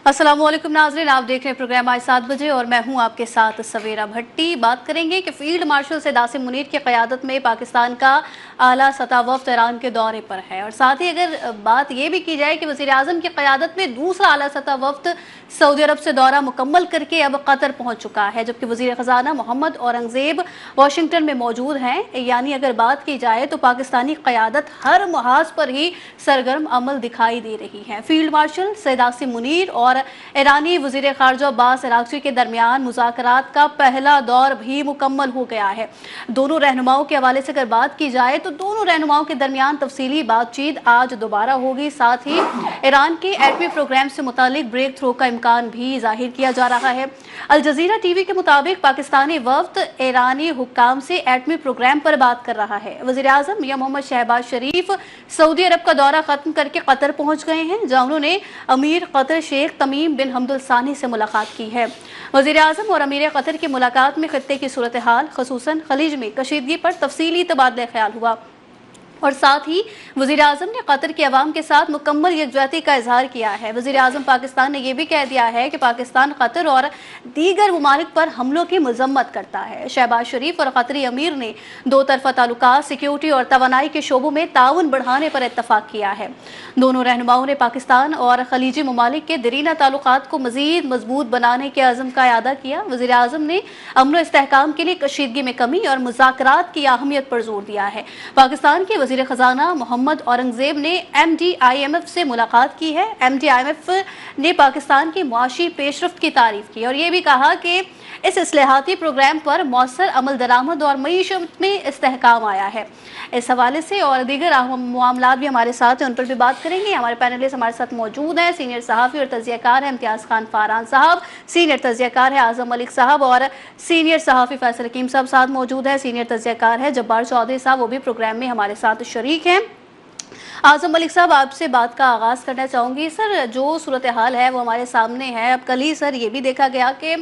अस्सलाम वालेकुम नाज़रीन, आप देख रहे हैं प्रोग्राम आज 7 बजे और मैं हूं आपके साथ सवेरा भट्टी। बात करेंगे कि फील्ड मार्शल सैयद आसिम मुनीर की क़यादत में पाकिस्तान का आला सतह वफ़द ईरान के दौरे पर है। और साथ ही अगर बात ये भी की जाए कि वज़ीर आज़म की क़यादत में दूसरा आला सतह वफ़द सऊदी अरब से दौरा मुकम्मल करके अब कतर पहुँच चुका है, जबकि वज़ीर ख़ज़ाना मोहम्मद औरंगज़ेब वाशिंगटन में मौजूद हैं। यानी अगर बात की जाए तो पाकिस्तानी क़यादत हर मुहाज पर ही सरगर्म अमल दिखाई दे रही है। फील्ड मार्शल सैयद आसिम मुनीर और ईरानी वज़ीर ख़ारजा अब्बास अराग़ची के दरमियान मुज़ाकरात का पहला दौर भी मुकम्मल हो गया है। दोनों रहनुमाओं के हवाले से अगर बात की जाए तो दोनों रहनुमाओं के दरमियान तफसीली बातचीत आज दोबारा होगी। साथ ही ईरान के एटमी प्रोग्राम से मुतालिक ब्रेक थ्रू का इम्कान भी जाहिर किया जा रहा है। अल जज़ीरा टीवी के मुताबिक पाकिस्तानी वफ़द ईरानी हुक्काम से एटमी प्रोग्राम पर बात कर रहा है। वज़ीर आज़म मियां मोहम्मद शहबाज शरीफ सऊदी अरब का दौरा ख़त्म करके कतर पहुँच गए हैं, जहाँ उन्होंने अमीर कतर शेख तमीम बिन हमद अल सानी से मुलाकात की है। वज़ीर आज़म और अमीर कतर की मुलाकात में खत्ते की सूरत हाल, ख़ुसूसन खलीज में कशीदगी पर तफसीली तबादला ख्याल हुआ। और साथ ही वज़ीर आज़म ने कतर के अवाम के साथ मुकम्मल यकजहती का इजहार किया है। वज़ीर आज़म पाकिस्तान ने यह भी कह दिया है कि पाकिस्तान कतर और दीगर ममालिक पर हमलों की मजम्मत करता है। शहबाज शरीफ और कतरी अमीर ने दो तरफ़ा ताल्लुकात, सिक्योरिटी और तवानाई के शोबों में ताउन बढ़ाने पर इत्तफाक किया है। दोनों रहनुमाओं ने पाकिस्तान और खलीजी ममालिक के दरीना ताल्लुकात को मज़ीद मजबूत बनाने के अज़म का इआदा किया। वज़ीर आज़म ने अमन व इस्तेहकाम के लिए कशीदगी में कमी और मुज़ाकरात की अहमियत पर जोर दिया है। पाकिस्तान के वज़ीर ख़ज़ाना मोहम्मद औरंगज़ेब ने MDIMF से मुलाकात की है। MDIMF ने पाकिस्तान की मुआशी पेशरफ्त की तारीफ की और ये भी कहा कि इस इस्लाहाती प्रोग्राम पर मौसर अमल दरामद और मईशत में इस्तेहकाम आया है। इस हवाले से और दीगर मामलात भी हमारे साथ हैं, उन पर भी बात करेंगे। हमारे पैनलिस्ट हमारे साथ मौजूद हैं। सीनियर सहाफ़ी और तज़कियाकार हैं इम्तियाज़ खान फारान साहब, सीनियर तज़कियाकार है आज़म मलिक साहब और सीनियर सहाफ़ी फैसल हकीम साहब साथ मौजूद है। सीनियर तज़कियाकार है जब्बार चौधरी साहब, वो भी प्रोग्राम में हमारे साथ शरीक हैं। आज़म मलिक साहब, आपसे बात का आगाज़ करना चाहूँगी। सर, जो सूरत हाल है वो हमारे सामने है। अब कल ही सर ये भी देखा गया कि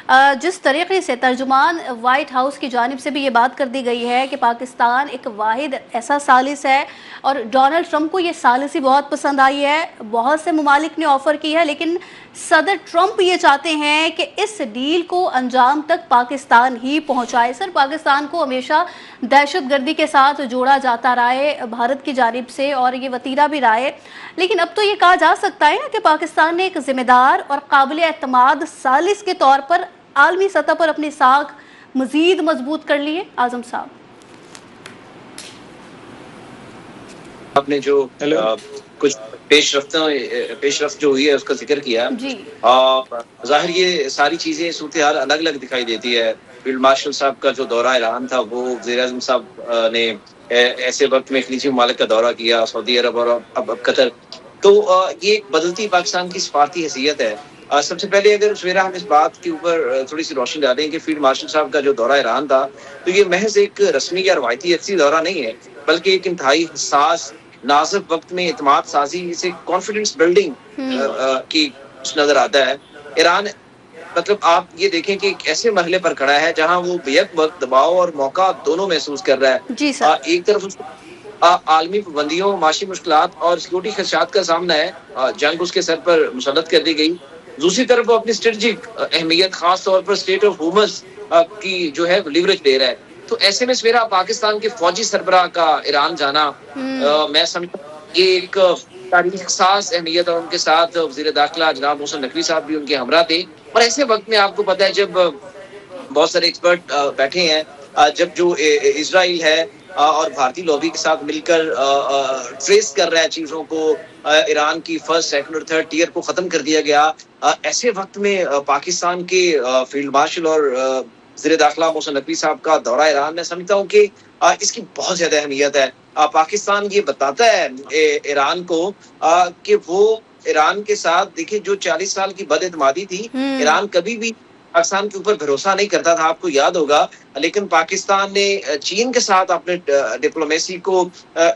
जिस तरीके से तर्जुमान वाइट हाउस की जानिब से भी ये बात कर दी गई है कि पाकिस्तान एक वाहिद ऐसा सालिस है और डोनाल्ड ट्रंप को ये सालिसी बहुत पसंद आई है। बहुत से ममालिक ने ऑफ़र की है, लेकिन सदर ट्रंप ये चाहते हैं कि इस डील को अंजाम तक पाकिस्तान ही पहुंचाए। सर, पाकिस्तान को हमेशा दहशत गर्दी के साथ जोड़ा जाता रहा है भारत की जानिब से और ये वतीरा भी रहा है, लेकिन अब तो ये कहा जा सकता है ना कि पाकिस्तान ने एक ज़िम्मेदार और काबिल एतमाद सालिस के तौर पर आलमी सतह पर अपनी साख मज़ीद मजबूत कर ली है। आज़म साहब, आपने जो कुछ पेशरफ्त जो हुई है उसका जिक्र किया जी। ज़ाहिर ये सारी चीज़ें सूरत हाल अलग अलग दिखाई देती है। फील्ड मार्शल साहब का जो दौरा ईरान था वो वज़ीर आज़म साहब ने ऐसे वक्त में खलीजी ममालिक का दौरा किया, सऊदी अरब और अब कतर। तो ये एक बदलती पाकिस्तान की सफारती हैसियत है। सबसे पहले अगर सवेरा हम इस बात के ऊपर थोड़ी सी रोशनी डालें कि फील्ड मार्शल साहब का जो दौरा ईरान था तो ये महज एक रस्मी या रवायती अक्सी दौरा नहीं है, बल्कि एक इंतहाई हसास नाजुक वक्त में इत्मीनान साजी से कॉन्फिडेंस बिल्डिंग की नजर आता है। ईरान मतलब आप ये देखें कि एक ऐसे मरहले पर खड़ा है जहां वो बेहद वक्त दबाव और मौका दोनों महसूस कर रहा है। जी सर। एक तरफ उसको आलमी पाबंदियों, माशी मुश्किलात और सिक्योरिटी खदशात का सामना है, जंग उसके सर पर मुसल्लत कर दी गई। दूसरी तरफ वो अपनी स्ट्रेटजिक अहमियत, खास तौर पर स्टेट ऑफ हुमस की जो है लीवरेज दे रहा है। तो ऐसे में सवेरा पाकिस्तान के फौजी सरबराह का ईरान जाना मैं समझता ये एक तारीख खास अहमियत, और उनके साथ वज़ीर दाखिला जनाब मोहसिन नकवी साहब भी उनके हमरा थे। और ऐसे वक्त में आपको पता है जब बहुत सारे एक्सपर्ट बैठे हैं, जब जो इजराइल है और भारतीय लॉबी के साथ मिलकर ट्रेस कर रहा है चीज़ों को, ईरान की फर्स्ट, सेकंड और थर्ड टियर को ख़त्म कर दिया गया। ऐसे वक्त में पाकिस्तान के फील्ड मार्शल और वज़ीर दाखिला मोहसिन नकवी साहब का दौरा ईरान, मैं समझता हूँ कि इसकी बहुत ज़्यादा अहमियत है। पाकिस्तान ये बताता है ईरान को कि वो ईरान के साथ, देखिए जो 40 साल की बदएतमादी थी, ईरान कभी भी पाकिस्तान के ऊपर भरोसा नहीं करता था, आपको याद होगा। लेकिन पाकिस्तान ने चीन के साथ अपने डिप्लोमेसी को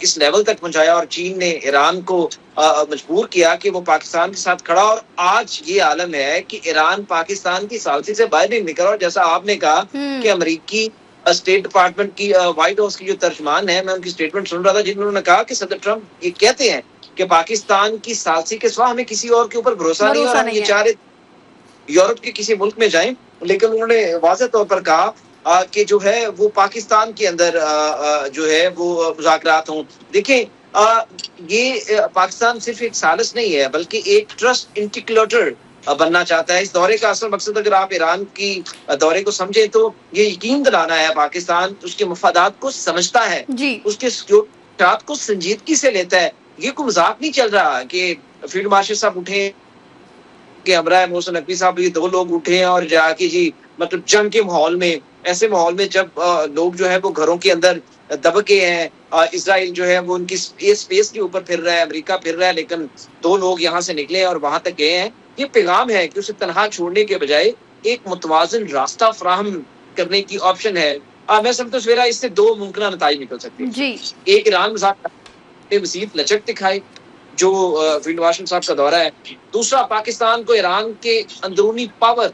इस लेवल तक पहुंचाया और चीन ने ईरान को मजबूर किया कि वो पाकिस्तान के साथ खड़ा। और आज ये आलम है कि ईरान पाकिस्तान की सालसी से बाहर नहीं निकला। और जैसा आपने कहा कि अमेरिकी स्टेट डिपार्टमेंट की व्हाइट हाउस की जो तर्जमान है, मैं उनकी स्टेटमेंट सुन रहा था जिन्होंने कहा कि सदर ट्रंप ये कहते हैं کہ پاکستان کی ثالثی کے سوا ہمیں کسی اور کے اوپر بھروسہ نہیں، اور ہم یہ چاہ رہے یورپ کے کسی ملک میں جائیں، لیکن انہوں نے واضح طور پر کہا کہ جو ہے وہ پاکستان کے اندر جو ہے وہ مذاکرات ہوں۔ دیکھیں یہ پاکستان صرف ایک ثالث نہیں ہے بلکہ ایک ٹرسٹ انٹیکلیٹر بننا چاہتا ہے۔ اس دورے کا اصل مقصد اگر آپ ایران کی دورے کو سمجھیں تو یہ یقین دلانا ہے پاکستان اس کے مفادات کو سمجھتا ہے، اس کے سیکورٹی کو سنجیدگی سے لیتا ہے۔ یہ کوئی مذاق نہیں چل رہا کہ فیلڈ مارشل صاحب اٹھے کہ ہمراہ محسن نقوی صاحب یہ دو لوگ اٹھے ہیں اور جا کے جی مطلب جنگ کے ماحول میں، ایسے ماحول میں جب لوگ جو ہے وہ گھروں کے اندر دبکے ہیں، اسرائیل جو ہے وہ ان کی اسپیس کے اوپر پھر رہا ہے، امریکہ پھر رہا ہے، لیکن دو لوگ یہاں سے نکلے اور وہاں تک گئے ہیں۔ یہ پیغام ہے کہ اسے تنہا چھوڑنے کے بجائے ایک متوازن راستہ فراہم کرنے کی آپشن ہے۔ میں سمجھتا ہوں سویرا اس سے دو ممکنہ نتائج نکل سکتے ہیں۔ ایک ایران مذاکرات میں مزید لچک دکھائے جو فیلڈ مارشل صاحب کا دورہ ہے، دوسرا پاکستان کو ایران کے اندرونی پاور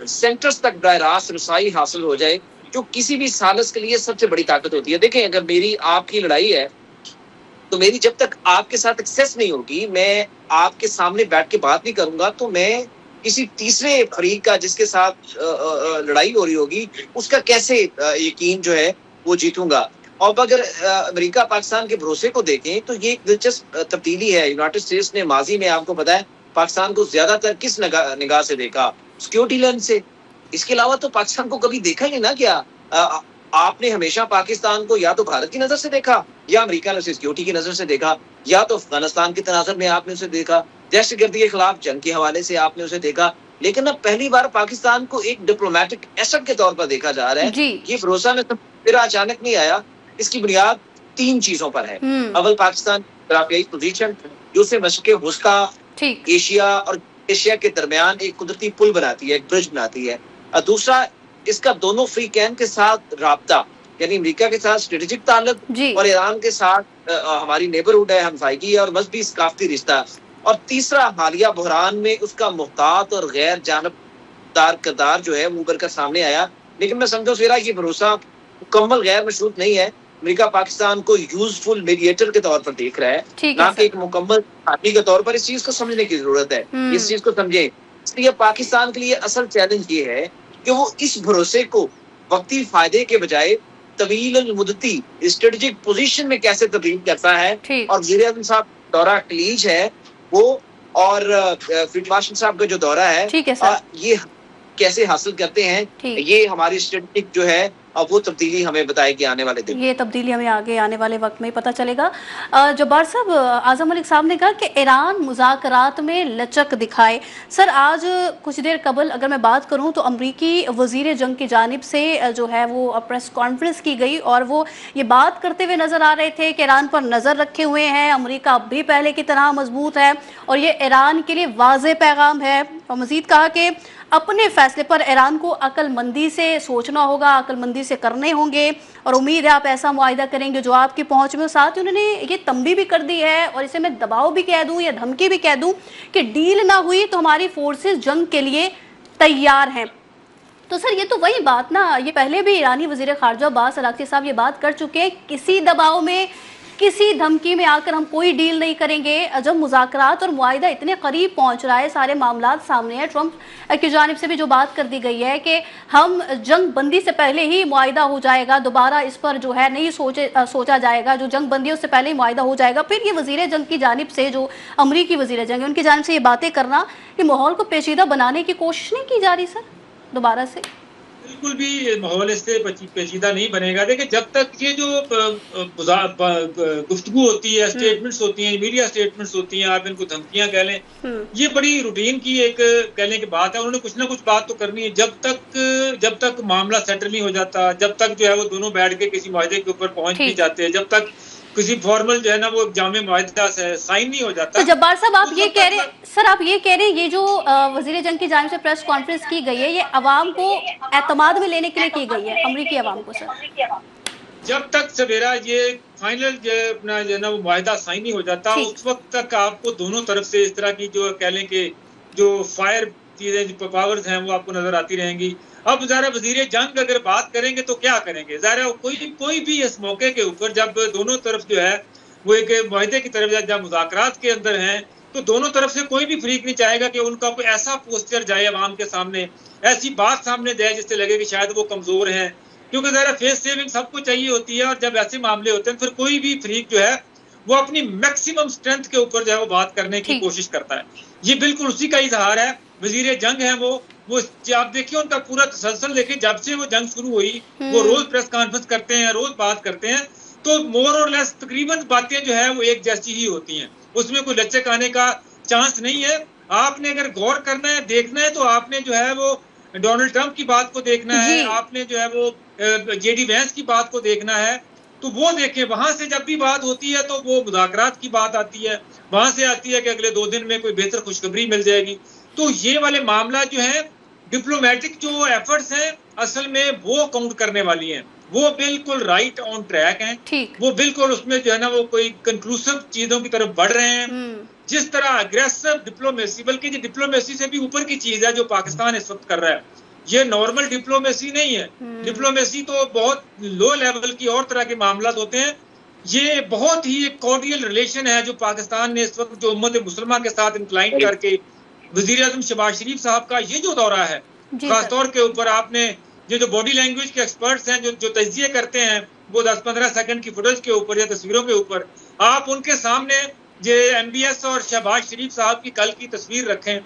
سینٹرز تک براہ راست رسائی حاصل ہو جائے، جو کسی بھی ثالث کے لیے سب سے بڑی طاقت ہوتی ہے۔ دیکھیں اگر میری آپ کی لڑائی ہے تو میری جب تک آپ کے ساتھ ایکسیس نہیں ہوگی، میں آپ کے سامنے بیٹھ کے بات نہیں کروں گا، تو میں کسی تیسرے فریق کا جس کے ساتھ لڑائی ہو رہی ہوگی اس کا کیسے یقین جو ہے وہ جیتوں گا۔ اور اگر امریکہ پاکستان کے بھروسے کو دیکھیں تو یہ ایک دلچسپ تبدیلی ہے۔ یونائٹڈ اسٹیٹس نے ماضی میں آپ کو پتا ہے پاکستان کو زیادہ تر کس نگاہ سے دیکھا؟ سیکورٹی لینس سے۔ اس کے علاوہ تو پاکستان کو کبھی دیکھا ہی نہ کیا۔ آپ نے ہمیشہ پاکستان کو یا تو بھارت کی نظر سے دیکھا، یا امریکہ نے اسے سیکورٹی کی نظر سے دیکھا، یا تو افغانستان کے تناظر میں آپ نے اسے دیکھا، دہشت گردی کے خلاف جنگ کے حوالے سے آپ نے اسے دیکھا، لیکن اب پہلی بار پاکستان کو ایک ڈپلومیٹک ایسٹ کے طور پر دیکھا جا رہا ہے۔ یہ بھروسہ میں پھر اچانک نہیں آیا، اس کی بنیاد تین چیزوں پر ہے۔ اول پاکستان جغرافیائی پوزیشن جو اسے مشرق وسطی، ایشیا اور ایشیا کے درمیان ایک قدرتی پل بناتی ہے، ایک برج بناتی ہے۔ دوسرا اس کا دونوں فری کین کے ساتھ رابطہ، یعنی امریکہ کے ساتھ اسٹریٹجک تعلق اور ایران کے ساتھ ہماری نیبرہڈ ہے، ہمسائیگی اور مذہبی ثقافتی رشتہ۔ اور تیسرا حالیہ بحران میں اس کا محتاط اور غیر جانبدار کردار جو ہے ابھر کر سامنے آیا۔ لیکن میں سمجھتا ہوں یہ بھروسہ مکمل غیر مشروط نہیں ہے۔ امریکہ پاکستان کو یوزفل میڈیٹر کے طور پر دیکھ رہا ہے، نہ کہ ایک مکمل ساتھی کے طور پر۔ اس چیز کو سمجھنے کی ضرورت ہے، اس چیز کو سمجھیں۔ اس لیے پاکستان کے لیے اصل چیلنج یہ ہے کہ وہ اس بھروسے کو وقتی فائدے کے بجائے طویل المدتی اسٹریٹجک پوزیشن میں کیسے تبدیل کرتا ہے۔ اور وزیر اعظم صاحب دورہ کلیج ہے وہ، اور فیلڈ مارشل صاحب کا جو دورہ ہے یہ کیسے حاصل کرتے ہیں، یہ ہماری اسٹریٹجک جو ہے اب وہ تبدیلی ہمیں بتائے گی آنے والے دن۔ یہ تبدیلی ہمیں آگے آنے والے وقت میں پتہ چلے گا۔ جبار صاحب، اعظم ملک صاحب نے کہا کہ ایران مذاکرات میں لچک دکھائے۔ سر آج کچھ دیر قبل اگر میں بات کروں تو امریکی وزیر جنگ کی جانب سے جو ہے وہ پریس کانفرنس کی گئی، اور وہ یہ بات کرتے ہوئے نظر آ رہے تھے کہ ایران پر نظر رکھے ہوئے ہیں، امریکہ اب بھی پہلے کی طرح مضبوط ہے اور یہ ایران کے لیے واضح پیغام ہے۔ اور مزید کہا کہ اپنے فیصلے پر ایران کو عقل مندی سے سوچنا ہوگا، عقل مندی سے کرنے ہوں گے، اور امید ہے آپ ایسا معاہدہ کریں گے جو آپ کی پہنچ میں۔ ساتھ ہی انہوں نے یہ تنبیہ بھی کر دی ہے، اور اسے میں دباؤ بھی کہہ دوں یا دھمکی بھی کہہ دوں، کہ ڈیل نہ ہوئی تو ہماری فورسز جنگ کے لیے تیار ہیں۔ تو سر یہ تو وہی بات نا، یہ پہلے بھی ایرانی وزیر خارجہ عباس اراغچی صاحب یہ بات کر چکے ہیں، کسی دباؤ میں کسی دھمکی میں آ کر ہم کوئی ڈیل نہیں کریں گے۔ جب مذاکرات اور معاہدہ اتنے قریب پہنچ رہا ہے، سارے معاملات سامنے ہیں، ٹرمپ کی جانب سے بھی جو بات کر دی گئی ہے کہ ہم جنگ بندی سے پہلے ہی معاہدہ ہو جائے گا، دوبارہ اس پر جو ہے نہیں سوچا جائے گا، جو جنگ بندی ہے اس سے پہلے ہی معاہدہ ہو جائے گا۔ پھر یہ وزیر جنگ کی جانب سے، جو امریکی وزیر جنگ ہے، ان کی جانب سے یہ باتیں کرنا، یہ ماحول کو پیچیدہ بنانے کی کوشش نہیں کی جا رہی سر دوبارہ سے؟ بالکل بھی ماحول اس سے پیچیدہ نہیں بنے گا۔ دیکھیں جب تک یہ جو گفتگو ہوتی ہے، اسٹیٹمنٹس ہوتی ہیں، میڈیا اسٹیٹمنٹس ہوتی ہیں، آپ ان کو دھمکیاں کہہ لیں، یہ بڑی روٹین کی ایک کہنے کی بات ہے۔ انہوں نے کچھ نہ کچھ بات تو کرنی ہے۔ جب تک معاملہ سیٹل نہیں ہو جاتا، جب تک جو ہے وہ دونوں بیٹھ کے کسی معاہدے کے اوپر پہنچ نہیں جاتے، جب تک کسی فارمل جو ہے نا وہ جامع معاہدہ سائن نہیں ہو جاتا۔ تو جبار صاحب آپ یہ کہہ رہے ہیں یہ جو وزیر جنگ کی جانب سے پریس کانفرنس کی گئی ہے، یہ عوام کو اعتماد میں لینے کے لیے کی گئی ہے، امریکی عوام کو سر؟ جب تک سویرا یہ فائنل جو اپنا جو ہے نا وہ معاہدہ سائن نہیں ہو جاتا، اس وقت تک آپ کو دونوں طرف سے اس طرح کی جو کہہ لیں کہ جو فائر چیزیں جو پاورز ہیں وہ آپ کو نظر آتی رہیں گی۔ اب ظاہر وزیر جنگ اگر بات کریں گے تو کیا کریں گے؟ ظاہر کوئی بھی اس موقع کے اوپر جب دونوں طرف جو ہے وہ ایک معاہدے کی طرف جب مذاکرات کے اندر ہیں تو دونوں طرف سے کوئی بھی فریق نہیں چاہے گا کہ ان کا کوئی ایسا پوسچر جائے عوام کے سامنے، ایسی بات سامنے جائے جس سے لگے کہ شاید وہ کمزور ہیں، کیونکہ ذرا فیس سیونگ سب کو چاہیے ہوتی ہے، اور جب ایسے معاملے ہوتے ہیں پھر کوئی بھی فریق جو ہے وہ اپنی میکسیمم اسٹرینتھ کے اوپر جو ہے وہ بات کرنے کی کوشش کرتا ہے. یہ بالکل اسی کا اظہار ہے. وزیر جنگ ہیں وہ آپ دیکھیے ان کا پورا تسلسل دیکھیں، جب سے وہ جنگ شروع ہوئی وہ روز پریس کانفرنس کرتے ہیں، روز بات کرتے ہیں، تو مور اور لیس تقریباً باتیں جو ہے وہ ایک جیسی ہی ہوتی ہیں، اس میں کوئی لچک آنے کا چانس نہیں ہے. آپ نے اگر غور کرنا ہے، دیکھنا ہے، تو آپ نے جو ہے وہ ڈونلڈ ٹرمپ کی بات کو دیکھنا ہے، آپ نے جو ہے وہ جے ڈی وینس کی بات کو دیکھنا ہے، تو وہ دیکھیں وہاں سے جب بھی بات ہوتی ہے تو وہ مذاکرات کی بات آتی ہے، وہاں سے آتی ہے کہ اگلے 2 دن میں کوئی بہتر خوشخبری مل جائے گی. تو یہ والے معاملات جو ہیں ڈپلومیٹک جو ایفرٹس ہیں اصل میں وہ کاؤنٹ کرنے والی ہیں، وہ بالکل رائٹ آن ٹریک ہیں، وہ بالکل اس میں جو ہے نا وہ کوئی کنکلوسیو چیزوں کی طرف بڑھ رہے ہیں. جس طرح اگریسو ڈپلومیسی، بلکہ یہ ڈپلومیسی سے بھی اوپر کی چیز ہے جو پاکستان اس وقت کر رہا ہے، یہ نارمل ڈپلومیسی نہیں ہے. ڈپلومیسی تو بہت لو لیول کی اور طرح کے معاملات ہوتے ہیں. یہ بہت ہی ایک کارڈیل ریلیشن ہے جو پاکستان نے اس وقت جو امت مسلمہ کے ساتھ انکلائن کر کے وزیر اعظم شہباز شریف صاحب کا یہ جو دورہ ہے، خاص طور کے اوپر آپ نے یہ جو باڈی لینگویج کے ایکسپرٹس ہیں جو تجزیے کرتے ہیں وہ 10-15 سیکنڈ کی فوٹیج کے اوپر یا تصویروں کے اوپر، آپ ان کے سامنے یہ ایم بی ایس اور شہباز شریف صاحب کی کل کی تصویر رکھیں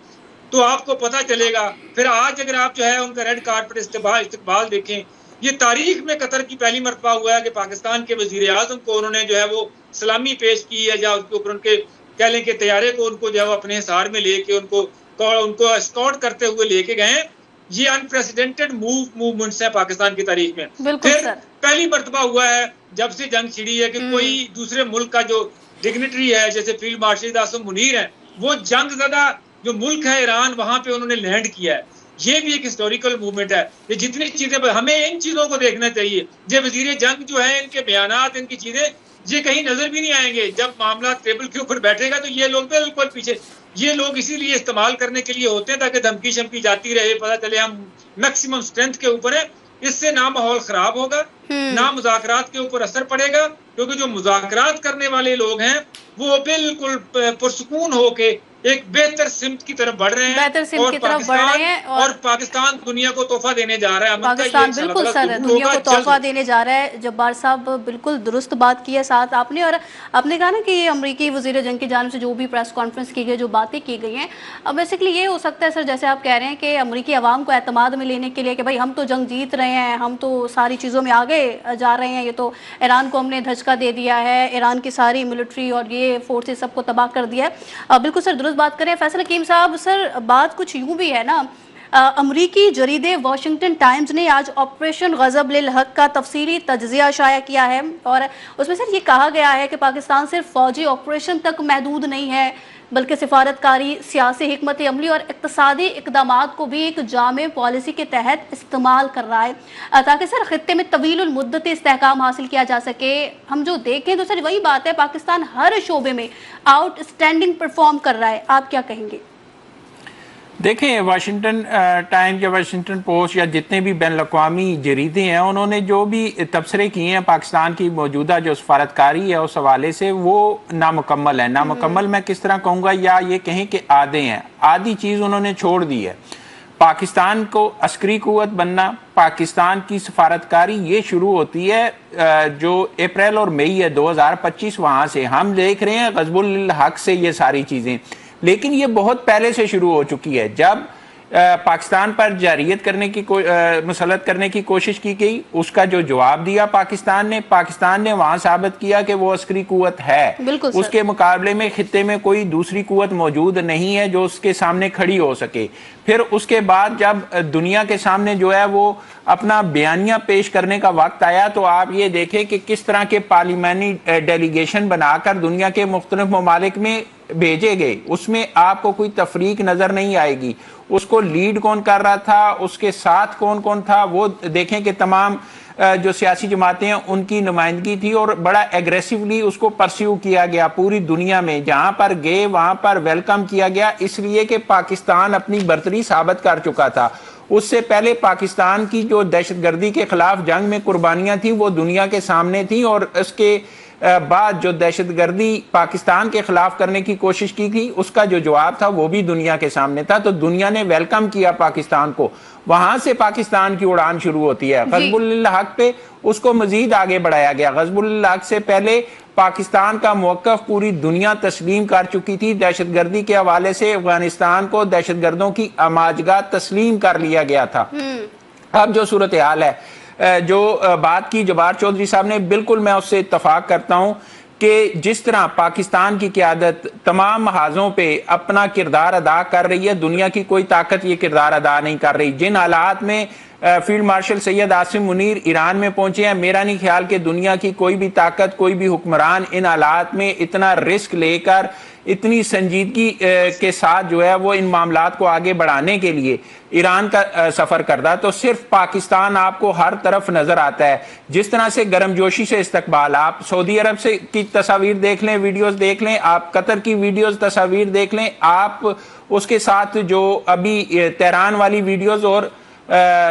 تو آپ کو پتہ چلے گا. پھر آج اگر آپ جو ہے ان کا ریڈ کارپٹ استقبال دیکھیں، یہ تاریخ میں قطر کی پہلی مرتبہ ہوا ہے کہ پاکستان کے وزیر اعظم کو انہوں نے جو ہے وہ سلامی پیش کی ہے، یا اس کے اوپر ان کے کہہ لیں کہ طیارے کو ان کو جو ہے وہ اپنے حصار میں لے کے ان کو اسکارٹ کرتے ہوئے لے کے گئے. یہ انپریسیڈنٹڈ موومنٹس ہیں پاکستان کی تاریخ میں. پھر پہلی مرتبہ ہوا ہے جب سے جنگ چھڑی ہے کہ کوئی دوسرے ملک کا جو ڈگنیٹری ہے جیسے فیلڈ مارشل داسم منیر ہے، وہ جنگ زدہ جو ملک ہے ایران، وہاں پہ انہوں نے لینڈ کیا ہے. یہ بھی ایک ہسٹوریکل موومنٹ ہے. یہ جتنی چیزیں ہمیں ان چیزوں کو دیکھنا چاہیے. یہ وزیر جنگ جو ہے ان کے بیانات، ان کی چیزیں یہ کہیں نظر بھی نہیں آئیں گے. جب معاملات ٹیبل کے اوپر بیٹھے گا تو یہ لوگ بالکل پیچھے، یہ لوگ اسی لیے استعمال کرنے کے لیے ہوتے ہیں تاکہ دھمکی شمکی جاتی رہے، پتہ چلے ہم میکسیمم اسٹرینتھ کے اوپر ہے. اس سے نہ ماحول خراب ہوگا، نہ مذاکرات کے اوپر اثر پڑے گا، کیونکہ جو مذاکرات کرنے والے لوگ ہیں وہ بالکل پرسکون ہو کے ایک بہتر سمت کی طرف بڑھ رہے ہیں، اور پاکستان دنیا کو تحفہ دینے جا رہا ہے. پاکستان بالکل سر دنیا کو تحفہ دینے جا رہا ہے. جبار صاحب بالکل درست بات کی ہے ساتھ آپ نے، اور آپ نے کہا نا کہ یہ امریکی وزیر جنگ کی جانب سے جو بھی پریس کانفرنس کی گئی، جو باتیں کی گئی ہیں، اب بیسیکلی یہ ہو سکتا ہے سر جیسے آپ کہہ رہے ہیں کہ امریکی عوام کو اعتماد میں لینے کے لیے کہ بھائی ہم تو جنگ جیت رہے ہیں، ہم تو ساری چیزوں میں آگے جا رہے ہیں، یہ تو ایران کو ہم نے دھچکا دے دیا ہے، ایران کی ساری ملٹری اور یہ فورسز سب کو تباہ کر دیا ہے. بالکل سر درست بات کریں. فیصل حکیم صاحب، سر بات کچھ یوں بھی ہے نا، امریکی جریدے واشنگٹن ٹائمز نے آج آپریشن غضب للحق کا تفصیلی تجزیہ شائع کیا ہے، اور اس میں سر یہ کہا گیا ہے کہ پاکستان صرف فوجی آپریشن تک محدود نہیں ہے بلکہ سفارتکاری، سیاسی حکمت عملی اور اقتصادی اقدامات کو بھی ایک جامع پالیسی کے تحت استعمال کر رہا ہے تاکہ سر خطے میں طویل المدت استحکام حاصل کیا جا سکے. ہم جو دیکھیں تو سر وہی بات ہے، پاکستان ہر شعبے میں آؤٹ اسٹینڈنگ پرفارم کر رہا ہے. آپ کیا کہیں گے؟ دیکھیں، واشنگٹن ٹائمز یا واشنگٹن پوسٹ یا جتنے بھی بین الاقوامی جریدے ہیں، انہوں نے جو بھی تبصرے کیے ہیں پاکستان کی موجودہ جو سفارتکاری ہے اس حوالے سے، وہ نامکمل ہے. نامکمل میں کس طرح کہوں گا، یا یہ کہیں کہ آدھے ہیں. آدھی چیز انہوں نے چھوڑ دی ہے. پاکستان کو عسکری قوت بننا، پاکستان کی سفارتکاری یہ شروع ہوتی ہے جو اپریل اور مئی ہے 2025، وہاں سے ہم دیکھ رہے ہیں غضب للحق سے یہ ساری چیزیں. لیکن یہ بہت پہلے سے شروع ہو چکی ہے. جب پاکستان پر جارحیت کرنے کی مسلط کرنے کی کوشش کی گئی، اس کا جو جواب دیا پاکستان نے وہاں ثابت کیا کہ وہ عسکری قوت ہے. اس کے مقابلے میں خطے میں کوئی دوسری قوت موجود نہیں ہے جو اس کے سامنے کھڑی ہو سکے. پھر اس کے بعد جب دنیا کے سامنے جو ہے وہ اپنا بیانیہ پیش کرنے کا وقت آیا تو آپ یہ دیکھیں کہ کس طرح کے پارلیمانی ڈیلیگیشن بنا کر دنیا کے مختلف ممالک میں بھیجے گئے. اس میں آپ کو کوئی تفریق نظر نہیں آئے گی. اس کو لیڈ کون کر رہا تھا، اس کے ساتھ کون کون تھا، وہ دیکھیں کہ تمام جو سیاسی جماعتیں ہیں ان کی نمائندگی تھی، اور بڑا ایگریسیولی اس کو پرسیو کیا گیا پوری دنیا میں. جہاں پر گئے وہاں پر ویلکم کیا گیا، اس لیے کہ پاکستان اپنی برتری ثابت کر چکا تھا. اس سے پہلے پاکستان کی جو دہشت گردی کے خلاف جنگ میں قربانیاں تھیں وہ دنیا کے سامنے تھیں، اور اس کے بعد جو دہشت گردی پاکستان کے خلاف کرنے کی کوشش کی تھی اس کا جو جواب تھا وہ بھی دنیا کے سامنے تھا، تو دنیا نے ویلکم کیا پاکستان کو، وہاں سے پاکستان کی اڑان شروع ہوتی ہے۔ غضب الحق پہ اس کو مزید آگے بڑھایا گیا۔ غضب الحق سے پہلے پاکستان کا موقف پوری دنیا تسلیم کر چکی تھی، دہشت گردی کے حوالے سے افغانستان کو دہشت گردوں کی اماجگاہ تسلیم کر لیا گیا تھا۔ اب جو صورتحال ہے، جو بات کی جبار چودھری صاحب نے، بالکل میں اس سے اتفاق کرتا ہوں کہ جس طرح پاکستان کی قیادت تمام محاذوں پہ اپنا کردار ادا کر رہی ہے، دنیا کی کوئی طاقت یہ کردار ادا نہیں کر رہی۔ جن حالات میں فیلڈ مارشل سید عاصم منیر ایران میں پہنچے ہیں، میرا نہیں خیال کہ دنیا کی کوئی بھی طاقت، کوئی بھی حکمران ان حالات میں اتنا رسک لے کر اتنی سنجیدگی کے ساتھ جو ہے وہ ان معاملات کو آگے بڑھانے کے لیے ایران کا سفر کرتا ہے۔ تو صرف پاکستان آپ کو ہر طرف نظر آتا ہے، جس طرح سے گرم جوشی سے استقبال، آپ سعودی عرب سے کی تصاویر دیکھ لیں، ویڈیوز دیکھ لیں، آپ قطر کی ویڈیوز تصاویر دیکھ لیں، آپ اس کے ساتھ جو ابھی تہران والی ویڈیوز اور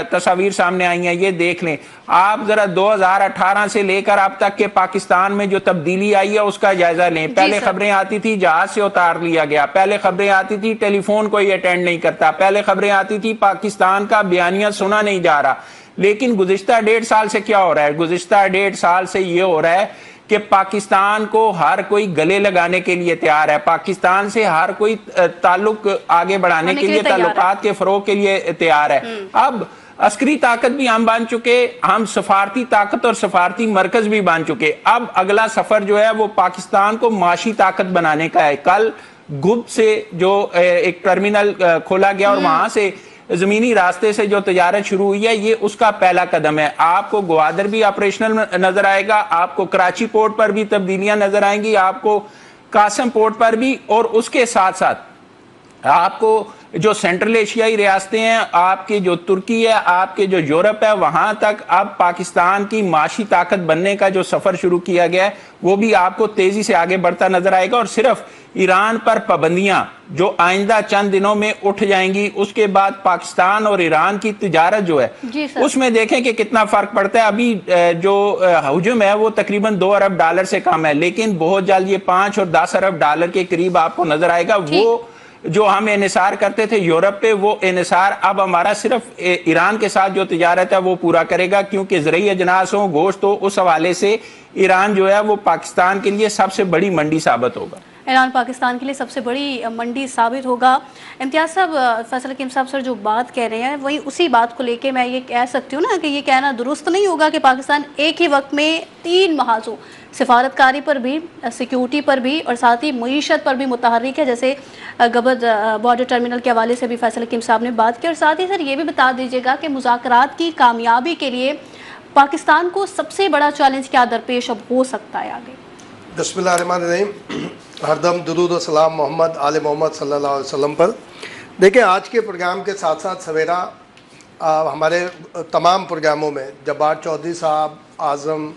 تصاویر سامنے آئی ہیں یہ دیکھ لیں۔ آپ ذرا 2018 سے لے کر اب تک کے پاکستان میں جو تبدیلی آئی ہے اس کا جائزہ لیں۔ پہلے خبریں آتی تھی جہاز سے اتار لیا گیا، پہلے خبریں آتی تھی ٹیلی فون کوئی اٹینڈ نہیں کرتا، پہلے خبریں آتی تھی پاکستان کا بیانیہ سنا نہیں جا رہا، لیکن گزشتہ 1.5 سال سے کیا ہو رہا ہے؟ گزشتہ 1.5 سال سے یہ ہو رہا ہے کہ پاکستان کو ہر کوئی گلے لگانے کے لیے تیار ہے، پاکستان سے ہر کوئی تعلق آگے بڑھانے کے لیے، تعلقات کے فروغ کے لیے تیار ہے۔ اب عسکری طاقت بھی ہم بن چکے، ہم سفارتی طاقت اور سفارتی مرکز بھی بن چکے۔ اب اگلا سفر جو ہے وہ پاکستان کو معاشی طاقت بنانے کا ہے۔ کل گب سے جو ایک ٹرمینل کھولا گیا اور وہاں سے زمینی راستے سے جو تجارت شروع ہوئی ہے، یہ اس کا پہلا قدم ہے۔ آپ کو گوادر بھی آپریشنل نظر آئے گا، آپ کو کراچی پورٹ پر بھی تبدیلیاں نظر آئیں گی، آپ کو قاسم پورٹ پر بھی، اور اس کے ساتھ ساتھ آپ کو جو سینٹرل ایشیائی ریاستیں ہیں، آپ کے جو ترکی ہے، آپ کے جو یورپ ہے، وہاں تک اب پاکستان کی معاشی طاقت بننے کا جو سفر شروع کیا گیا ہے وہ بھی آپ کو تیزی سے آگے بڑھتا نظر آئے گا۔ اور صرف ایران پر پابندیاں جو آئندہ چند دنوں میں اٹھ جائیں گی، اس کے بعد پاکستان اور ایران کی تجارت جو ہے اس میں دیکھیں کہ کتنا فرق پڑتا ہے۔ ابھی جو حجم ہے وہ تقریباً $2 ارب سے کم ہے، لیکن بہت جلد یہ $5 اور $10 ارب کے قریب آپ کو نظر آئے گا۔ وہ جو ہم انحصار کرتے تھے یورپ پہ، وہ انحصار اب ہمارا صرف ایران کے ساتھ جو تجارت ہے وہ پورا کرے گا، کیونکہ زرعی اجناس ہو، گوشت ہو، اس حوالے سے ایران جو ہے وہ پاکستان کے لیے سب سے بڑی منڈی ثابت ہوگا۔ ایران پاکستان کے لیے سب سے بڑی منڈی ثابت ہوگا۔ امتیاز صاحب، فیصل حکیم صاحب سر جو بات کہہ رہے ہیں وہی اسی بات کو لے کے میں یہ کہہ سکتی ہوں نا کہ یہ کہنا درست نہیں ہوگا کہ پاکستان ایک ہی وقت میں 3 محاذوں، سفارتکاری پر بھی، سیکیورٹی پر بھی، اور ساتھ ہی معیشت پر بھی متحرک ہے، جیسے گبد بارڈر ٹرمینل کے حوالے سے بھی فیصل حکیم صاحب نے بات کی۔ اور ساتھ ہی سر یہ بھی بتا دیجیے گا کہ مذاکرات کی کامیابی کے لیے پاکستان کو سب سے بڑا چیلنج کیا درپیش اب ہو سکتا ہے آگے؟ بسم اللہ الرحمن الرحیم۔ ہر دم درود و سلام محمد آل محمد صلی اللہ علیہ وسلم پر۔ دیکھیں، آج کے پروگرام کے ساتھ ساتھ سویرا ہمارے تمام پروگراموں میں جبار چودھری صاحب، اعظم،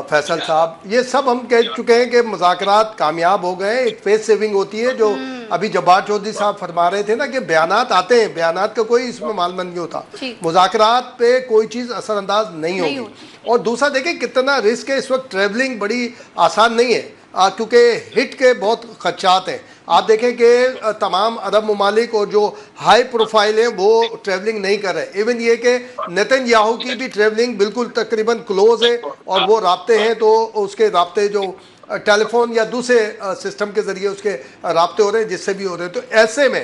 فیصل صاحب، یہ سب ہم کہہ چکے ہیں کہ مذاکرات کامیاب ہو گئے۔ ایک فیس سیونگ ہوتی ہے جو ابھی جبار چودھری صاحب فرما رہے تھے نا کہ بیانات آتے ہیں، بیانات کا کوئی اس میں مال بند نہیں ہوتا، مذاکرات پہ کوئی چیز اثر انداز نہیں ہوگی۔ اور دوسرا دیکھیں کتنا رسک ہے، اس وقت ٹریولنگ بڑی آسان نہیں ہے کیونکہ ہٹ کے بہت خدشات ہیں۔ آپ دیکھیں کہ تمام عرب ممالک اور جو ہائی پروفائل ہیں وہ ٹریولنگ نہیں کر رہے، ایون یہ کہ نیتن یاہو کی بھی ٹریولنگ بالکل تقریباً کلوز ہے، اور وہ رابطے ہیں تو اس کے رابطے جو ٹیلی فون یا دوسرے سسٹم کے ذریعے اس کے رابطے ہو رہے ہیں، جس سے بھی ہو رہے ہیں۔ تو ایسے میں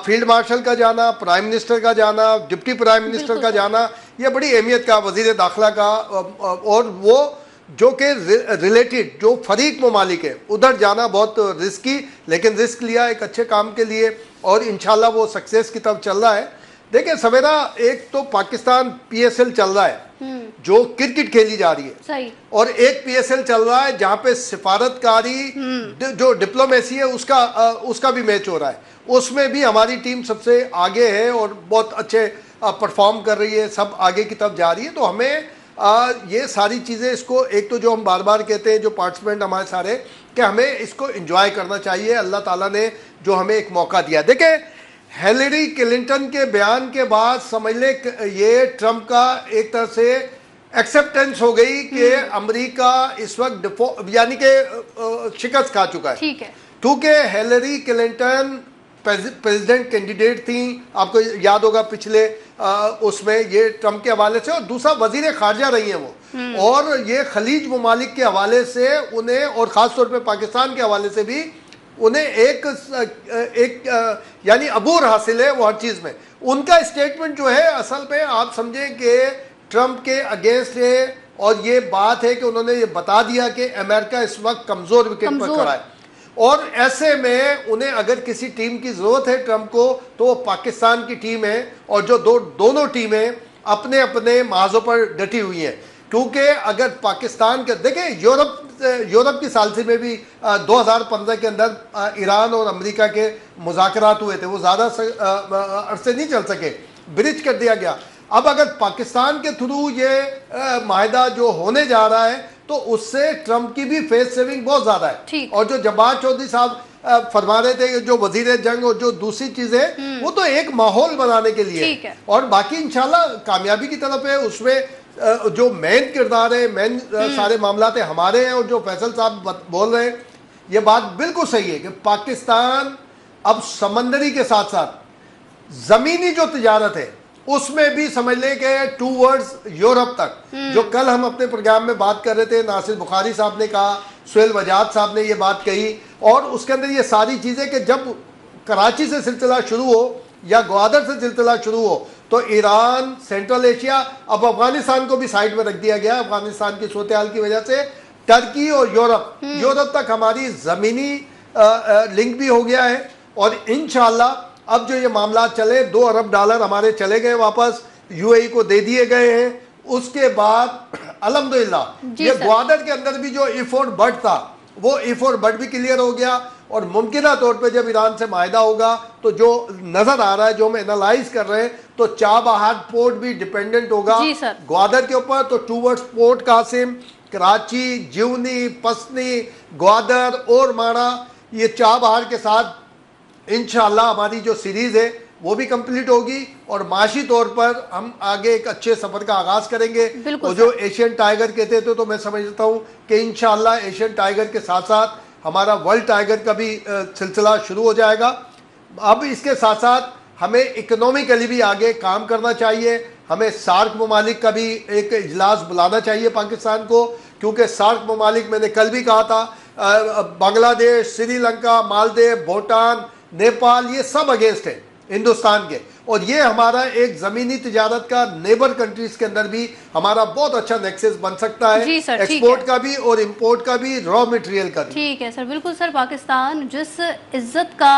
فیلڈ مارشل کا جانا، پرائم منسٹر کا جانا، ڈپٹی پرائم منسٹر کا جانا، یہ بڑی اہمیت کا، وزیر داخلہ کا، اور وہ جو کہ ریلیٹڈ جو فریق ممالک ہے ادھر جانا بہت رسکی، لیکن رسک لیا ایک اچھے کام کے لیے، اور انشاءاللہ وہ سکسیس کی طرف چل رہا ہے۔ دیکھیں سویرا، ایک تو پاکستان پی ایس ایل چل رہا ہے جو کرکٹ کھیلی جا رہی ہے، اور ایک پی ایس ایل چل رہا ہے جہاں پہ سفارتکاری جو ڈپلومیسی ہے اس کا بھی میچ ہو رہا ہے۔ اس میں بھی ہماری ٹیم سب سے آگے ہے اور بہت اچھے پرفارم کر رہی ہے، سب آگے کی طرف جا رہی ہے۔ تو ہمیں یہ ساری چیزیں، اس کو ایک تو جو ہم بار بار کہتے ہیں جو پارٹیسپینٹ ہمارے سارے، کہ ہمیں اس کو انجوائے کرنا چاہیے۔ اللہ تعالیٰ نے جو ہمیں ایک موقع دیا، دیکھیں ہیلری کلنٹن کے بیان کے بعد سمجھ لیں یہ ٹرمپ کا ایک طرح سے एक्सेप्टेंस हो गई कि अमेरिका इस वक्त यानी कि शिकस्त खा चुका है। ठीक है, क्योंकि हिलरी क्लिंटन प्रेसिडेंट कैंडिडेट थी, आपको याद होगा पिछले उसमें ये ट्रम्प के हवाले से, और दूसरा वजीर खारजा रही हैं वो, और ये खलीज ममालिक के हवाले से उन्हें, और ख़ास तौर पे पाकिस्तान के हवाले से भी उन्हें एक यानी अबूर हासिल है वो हर चीज़ में। उनका स्टेटमेंट जो है असल में आप समझें कि ट्रम्प के अगेंस्ट है, और ये बात है कि उन्होंने ये बता दिया कि अमेरिका इस वक्त कमज़ोर विकेट पर खड़ा है, और ऐसे में उन्हें अगर किसी टीम की ज़रूरत है ट्रम्प को, तो वो पाकिस्तान की टीम है, और जो दोनों टीमें अपने अपने महाजों पर डटी हुई हैं। क्योंकि अगर पाकिस्तान के देखें, यूरोप की सालसी में भी 2015 के अंदर ईरान और अमेरिका के मुज़ाकरात हुए थे, वो ज़्यादा अरसे नहीं चल सके, ब्रिज कर दिया गया। अब अगर पाकिस्तान के थ्रू ये माहिदा जो होने जा रहा है, तो उससे ट्रम्प की भी फेस सेविंग बहुत ज़्यादा है। और जो जब्बार चौधरी साहब फरमा रहे थे, जो वजीर जंग और जो दूसरी चीज़ें, वो तो एक माहौल बनाने के लिए, और बाकी इंशाल्लाह कामयाबी की तरफ है। उसमें जो मेन किरदार है, मेन सारे मामलात हमारे हैं, और जो फैसल साहब बोल रहे हैं ये बात बिल्कुल सही है कि पाकिस्तान अब समंदरी के साथ साथ ज़मीनी जो तिजारत है उसमें भी समझ लें कि टूवर्ड्स यूरोप तक, जो कल हम अपने प्रोग्राम में बात कर रहे थे, नासिर बुखारी साहब ने कहा, सुहेल वजाद साहब ने ये बात कही, और उसके अंदर ये सारी चीज़ें कि जब कराची से सिलसिला शुरू हो या ग्वादर से सिलसिला शुरू हो, तो ईरान, सेंट्रल एशिया, अब अफगानिस्तान को भी साइड में रख दिया गया अफगानिस्तान की सूरत हाल की वजह से, टर्की और यूरोप तक हमारी ज़मीनी लिंक भी हो गया है। और इंशाअल्लाह अब जो ये मामला चले, $2 अरब हमारे चले गए वापस, यूएई को दे दिए गए हैं। उसके बाद अल्हम्दुलिल्लाह ये ग्वादर के अंदर भी जो इफ और बट था, वो इफ और बट भी क्लियर हो गया, और मुमकिना तौर पे जब ईरान से माहिदा होगा, तो जो नजर आ रहा है, जो हम एनालाइज कर रहे हैं, तो चाबहार पोर्ट भी डिपेंडेंट होगा ग्वादर के ऊपर। तो टूवर्ड्स पोर्ट कासिम, कराची, जिवनी, पसनी, ग्वादर और माड़ा, ये चाबहार के साथ इंशाअल्लाह हमारी जो सीरीज़ है वो भी कंप्लीट होगी, और माशी तौर पर हम आगे एक अच्छे सफ़र का आगाज़ करेंगे। और जो एशियन टाइगर कहते थे, तो मैं समझता हूँ कि इंशाअल्लाह एशियन टाइगर के साथ साथ हमारा वर्ल्ड टाइगर का भी सिलसिला शुरू हो जाएगा। अब इसके साथ साथ हमें इकोनॉमिकली भी आगे काम करना चाहिए। हमें सार्क ममालिक का भी एक इजलास बुलाना चाहिए पाकिस्तान को, क्योंकि सार्क ममालिक, मैंने कल भी कहा था, बांग्लादेश, श्रीलंका, मालदीव, भूटान, नेपाल, ये सब अगेंस्ट है हिंदुस्तान के, और ये हमारा एक ज़मीनी तिजारत का नेबर कंट्रीज के अंदर भी हमारा बहुत अच्छा नेक्सस बन सकता है, एक्सपोर्ट का भी और इंपोर्ट का भी, रॉ मटेरियल का भी। ठीक है सर, बिल्कुल सर। पाकिस्तान जिस इज्जत का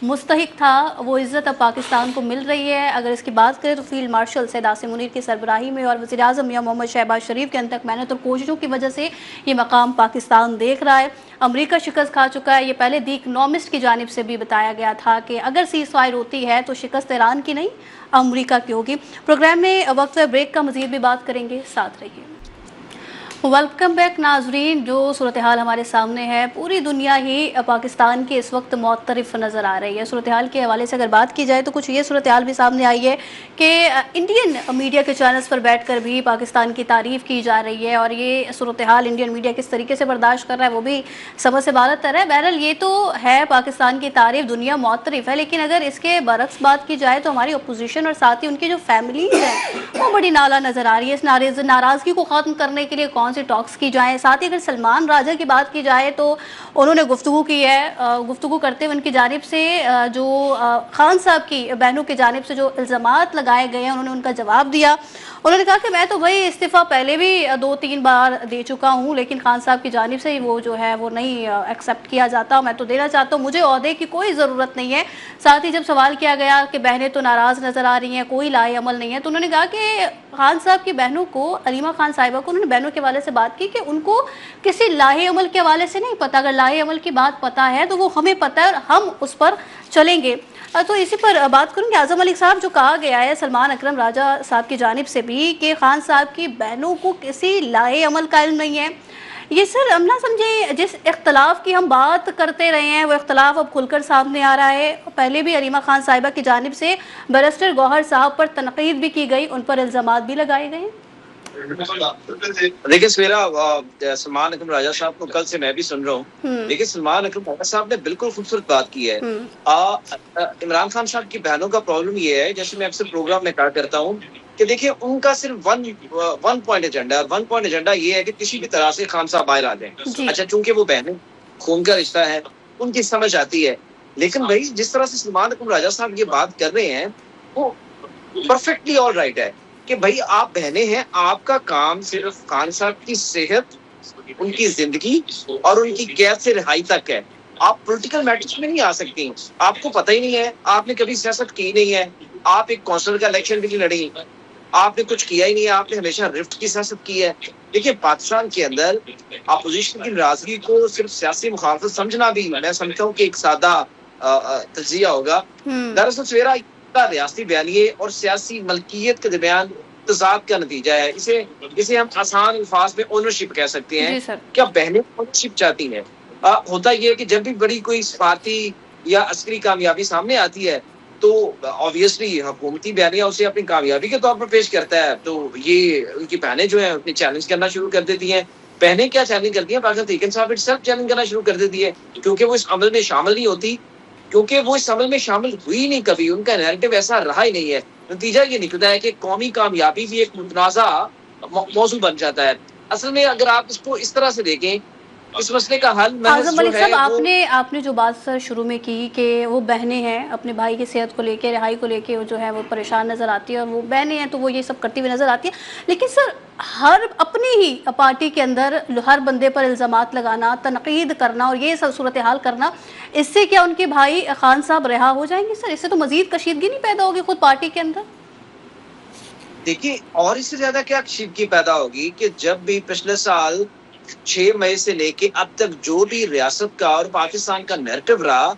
मुस्तहिक था, वो इज़्ज़त अब पाकिस्तान को मिल रही है। अगर इसकी बात करें तो फील्ड मार्शल सैयद आसिम मुनीर की सरबराही में और वज़ीर आज़म मियां मोहम्मद शहबाज शरीफ के अंतक मेहनत और कोशिशों की वजह से ये मकाम पाकिस्तान देख रहा है। अमेरिका शिकस्त खा चुका है। ये पहले दी इकनॉमिस्ट की जानिब से भी बताया गया था कि अगर सीज़ फायर होती है तो शिकस्त ईरान की नहीं, अमेरिका की होगी। प्रोग्राम में वक्त ब्रेक का मज़ीद भी बात करेंगे, साथ रहिए। वेलकम बैक नाजरीन। जो सूरत हाल हमारे सामने है, पूरी दुनिया ही पाकिस्तान के इस वक्त मुअत्तरिफ नज़र आ रही है। सूरत हाल के हवाले से अगर बात की जाए तो कुछ ये सूरत हाल भी सामने आई है कि इंडियन मीडिया के चैनल्स पर बैठकर भी पाकिस्तान की तारीफ़ की जा रही है, और ये सूरत हाल इंडियन मीडिया किस तरीके से बर्दाश्त कर रहा है वो भी समझ से बाहर तर है। बहरहाल ये तो है पाकिस्तान की तारीफ़, दुनिया मुअत्तरिफ है, लेकिन अगर इसके बरक्स बात की जाए तो हमारी अपोजिशन और साथ ही उनकी जो फैमिलीज है वो बड़ी नाला नज़र आ रही है। इस नाराज़गी को ख़त्म करने के लिए कौन से टॉक्स की जाए। साथ ही अगर सलमान राजा की बात की जाए तो उन्होंने गुफ्तगू की है। गुफ्तगू करते हुए उनकी जानिब से जो खान साहब की बहनों की जानिब से जो इल्ज़ामात लगाए गए हैं उन्होंने उनका जवाब दिया। उन्होंने कहा कि मैं तो भाई इस्तीफ़ा पहले भी 2-3 बार दे चुका हूँ, लेकिन खान साहब की जानिब से वो जो है वो नहीं एक्सेप्ट किया जाता। मैं तो देना चाहता हूँ, मुझे ओहदे की कोई ज़रूरत नहीं है। साथ ही जब सवाल किया गया कि बहनें तो नाराज़ नज़र आ रही हैं, कोई लाए अमल नहीं है, तो उन्होंने कहा कि खान साहब की बहनों को, अलीमा खान साहिबा को, उन्होंने बहनों के हवाले से बात की कि उनको किसी लाहे अमल के हवाले से नहीं पता। अगर लाहे अमल की बात पता है तो वो हमें पता है और हम उस पर चलेंगे। तो इसी पर बात करूँगी। आज़म मलिक साहब, जो कहा गया है सलमान अकरम राजा साहब की जानिब से भी कि खान साहब की बहनों को किसी लाहे अमल का इल्म नहीं है, ये सर हम ना समझे जिस इख्तलाफ की हम बात करते रहे हैं वो इख्तलाफ अब खुलकर सामने आ रहा है। पहले भी अलीमा खान साहिबा की जानिब से बैरिस्टर गौहर साहब पर तनकीद भी की गई, उन पर इल्ज़ामात भी लगाए गए। देखिए सवेरा, सलमान अकरम राजा साहब को कल से मैं भी सुन रहा हूँ। देखिए सलमान अकरम राजा साहब ने बिल्कुल खूबसूरत बात की है। इमरान खान साहब की बहनों का प्रॉब्लम ये है, जैसे मैं अक्सर प्रोग्राम में कहा करता हूँ कि देखिए उनका सिर्फ one point agenda, one point agenda ये है कि किसी भी तरह से खान साहब बाहर आ जाए। अच्छा, चूंकि वो बहनें खून का रिश्ता है, उनकी समझ आती है, लेकिन भाई जिस तरह से सलमान अकरम राजा साहब ये बात कर रहे हैं वो परफेक्टली ऑल राइट है कि भाई आप बहनें हैं, आपका काम सिर्फ खान साहब की सेहत, उनकी जिंदगी और उनकी कैद से रिहाई तक है। आप पॉलिटिकल मैटर्स में नहीं आ सकती। आपको पता ही नहीं है, आपने कभी सियासत की नहीं है, आप एक कौंसिलर का इलेक्शन भी नहीं लड़ी, आपने कुछ किया ही नहीं है, आपने हमेशा रिफ्ट की सियासत की है। देखिए पाकिस्तान के अंदर अपोजिशन की नाराजगी को सिर्फ सियासी मुखालफत समझना भी मैं समझता हूँ कि एक सादा तजिया होगा। दरअसल सवेरा रियासती बयानिए और सियासी मलकियत के दरमियान तजाद का नतीजा है। इसे हम आसान अल्फाज में ओनरशिप कह सकते हैं। क्या बहनें ओनरशिप चाहती हैं? होता यह है कि जब भी बड़ी कोई सफारती या अस्करी कामयाबी सामने आती है तो ऑब्वियसली हुकूमती बयानिया उसे अपनी कामयाबी के तौर पर पेश करता है, तो ये उनकी बहनें जो है अपनी चैलेंज करना शुरू कर देती हैं। बहनें क्या चैलेंज करती हैं? पाकिस्तान तहरीक इंसाफ इटसेल्फ चैलेंज करना शुरू कर देती है, क्योंकि वो इस अमल में शामिल नहीं होती, क्योंकि वो इस अमल में शामिल हुई नहीं कभी, उनका नैरेटिव ऐसा रहा ही नहीं है। नतीजा ये निकलता है कि कौमी कामयाबी भी एक मुतनाज़ा मौजू बन जाता है। असल में अगर आप इसको इस तरह से देखें, इस मसले का हल आज़म मलिक साहब, आपने जो बात सर शुरू में की कि वो बहनें हैं अपने भाई की सेहत को लेके, रिहाई को लेके वो जो है वो परेशान नज़र आती है और वो बहनें हैं तो वो ये सब करती हुई नज़र आती है, लेकिन सर हर अपनी ही पार्टी के अंदर हर बंदे पर इल्ज़ामात लगाना, तनकीद करना और ये सब सूरत हाल करना, इससे क्या उनके भाई खान साहब रिहा हो जाएंगे सर? इससे तो मजीद कशीदगी नहीं पैदा होगी खुद पार्टी के अंदर? देखिए, और इससे ज्यादा क्या कशीदगी पैदा होगी कि जब भी पिछले साल 6 मई से लेके अब तक जो भी रियासत का और पाकिस्तान का नैरेटिव रहा,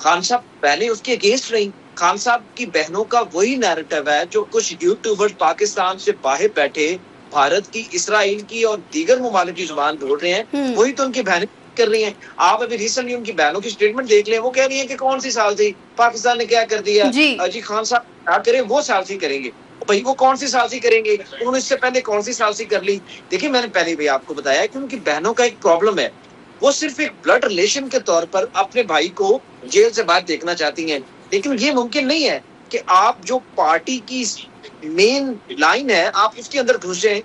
खान साहब पहले उसके अगेंस्ट रही। खान साहब की बहनों का वही नैरेटिव है जो कुछ यूट्यूबर्स पाकिस्तान से बाहर बैठे भारत की, इसराइल की और दीगर ममालिक की जुबान बोल रहे हैं, वही तो उनकी बहनें कर रही हैं। आप अभी रिसेंटली उनकी बहनों की स्टेटमेंट देख लें, वो कह रही है कि कौन सी साल थी, पाकिस्तान ने क्या कर दिया जी खान साहब क्या करें, वो सालसी करेंगे। भाई वो कौन सी सालसी करेंगे? उन्होंने इससे पहले कौन सी सालसी कर ली? देखिए मैंने पहले भी आपको बताया कि उनकी बहनों का एक प्रॉब्लम है, वो सिर्फ एक ब्लड रिलेशन के तौर पर अपने भाई को जेल से बाहर देखना चाहती हैं, लेकिन ये मुमकिन नहीं है कि आप जो पार्टी की मेन लाइन है आप उसके अंदर घुस जाएं।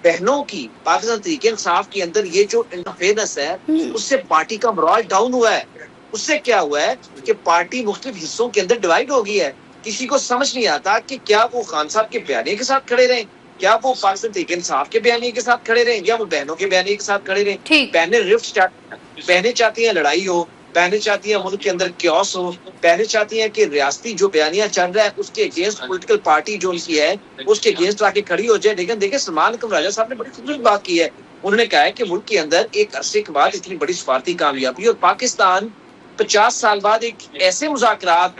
बहनों की पाकिस्तान तहरीक इंसाफ के अंदर ये जो इंटरफेरेंस है उससे पार्टी का मोरल डाउन हुआ है। उससे क्या हुआ है कि पार्टी मुख्तलिफ हिस्सों के अंदर डिवाइड हो गई है। किसी को समझ नहीं आता कि क्या वो खान साहब के बयानिए के साथ खड़े रहें, क्या वो पाकिस्तान तहरीक इंसाफ के बयानिए के साथ खड़े रहें, या वो बहनों के बयानिए के साथ खड़े रहें। बहनें रिफ्ट बहनें चाहती हैं लड़ाई हो, बहनें चाहती हैं मुल्क के अंदर क्योस हो, बहनें चाहती हैं कि रियासती जो बयानिया चल रहा है उसके अगेंस्ट पॉलिटिकल पार्टी जो उनकी है उसके अगेंस्ट आके खड़ी हो जाए। लेकिन देखिए सलमान अकरम राजा साहब ने बड़ी खूबसूरत बात की है। उन्होंने कहा है कि मुल्क के अंदर एक अरसे के बाद इतनी बड़ी सफारती कामयाबी और पाकिस्तान 50 साल बाद एक ऐसे मुज़ाकरात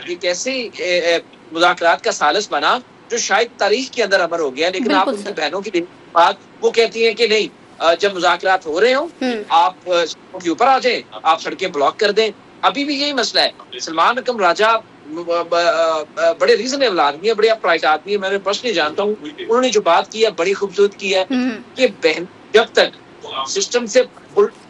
का सालिस बना जो शायद तारीख के अंदर अमर हो गया। लेकिन आप उनकी बहनों की बात वो कहती हैं कि नहीं, जब मुज़ाकरात हो रहे हो आप के ऊपर आ जाएं, आप सड़कें ब्लॉक कर दें। अभी भी यही मसला है। सलमान अकरम राजा बड़े रीजनेबल आदमी है, बड़े अपराइट आदमी है, मैं पर्सनली जानता हूँ। उन्होंने जो बात की है बड़ी खूबसूरत की है कि बहन जब तक सिस्टम से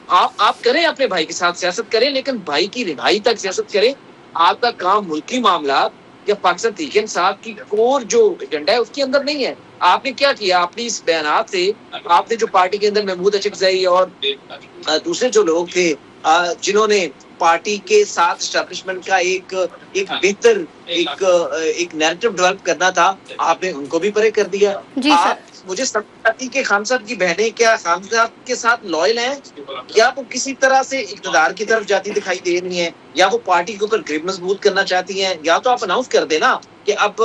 आप करें अपने भाई के साथ सियासत करें, लेकिन भाई की रिहाई तक सियासत करें। आपका काम मुल्की मामला या पाकिस्तान तहरीक इंसाफ की कोर जो एजेंडा है उसके अंदर नहीं है। आपने क्या किया? आपने इस बयानात से आपने जो पार्टी के अंदर महमूद अचकज़ई और दूसरे जो लोग थे जिन्होंने पार्टी के साथ एस्टैब्लिशमेंट का एक बेहतर एक नैरेटिव डेवलप करना था, आपने उनको भी परे कर दिया। आप मुझे समझ आती कि खान साहब की बहनें क्या खान साहब के साथ लॉयल हैं, या वो किसी तरह से इक़्तिदार की तरफ जाती दिखाई दे रही हैं, या वो पार्टी के ऊपर ग्रिप मजबूत करना चाहती हैं। या तो आप अनाउंस कर देना कि अब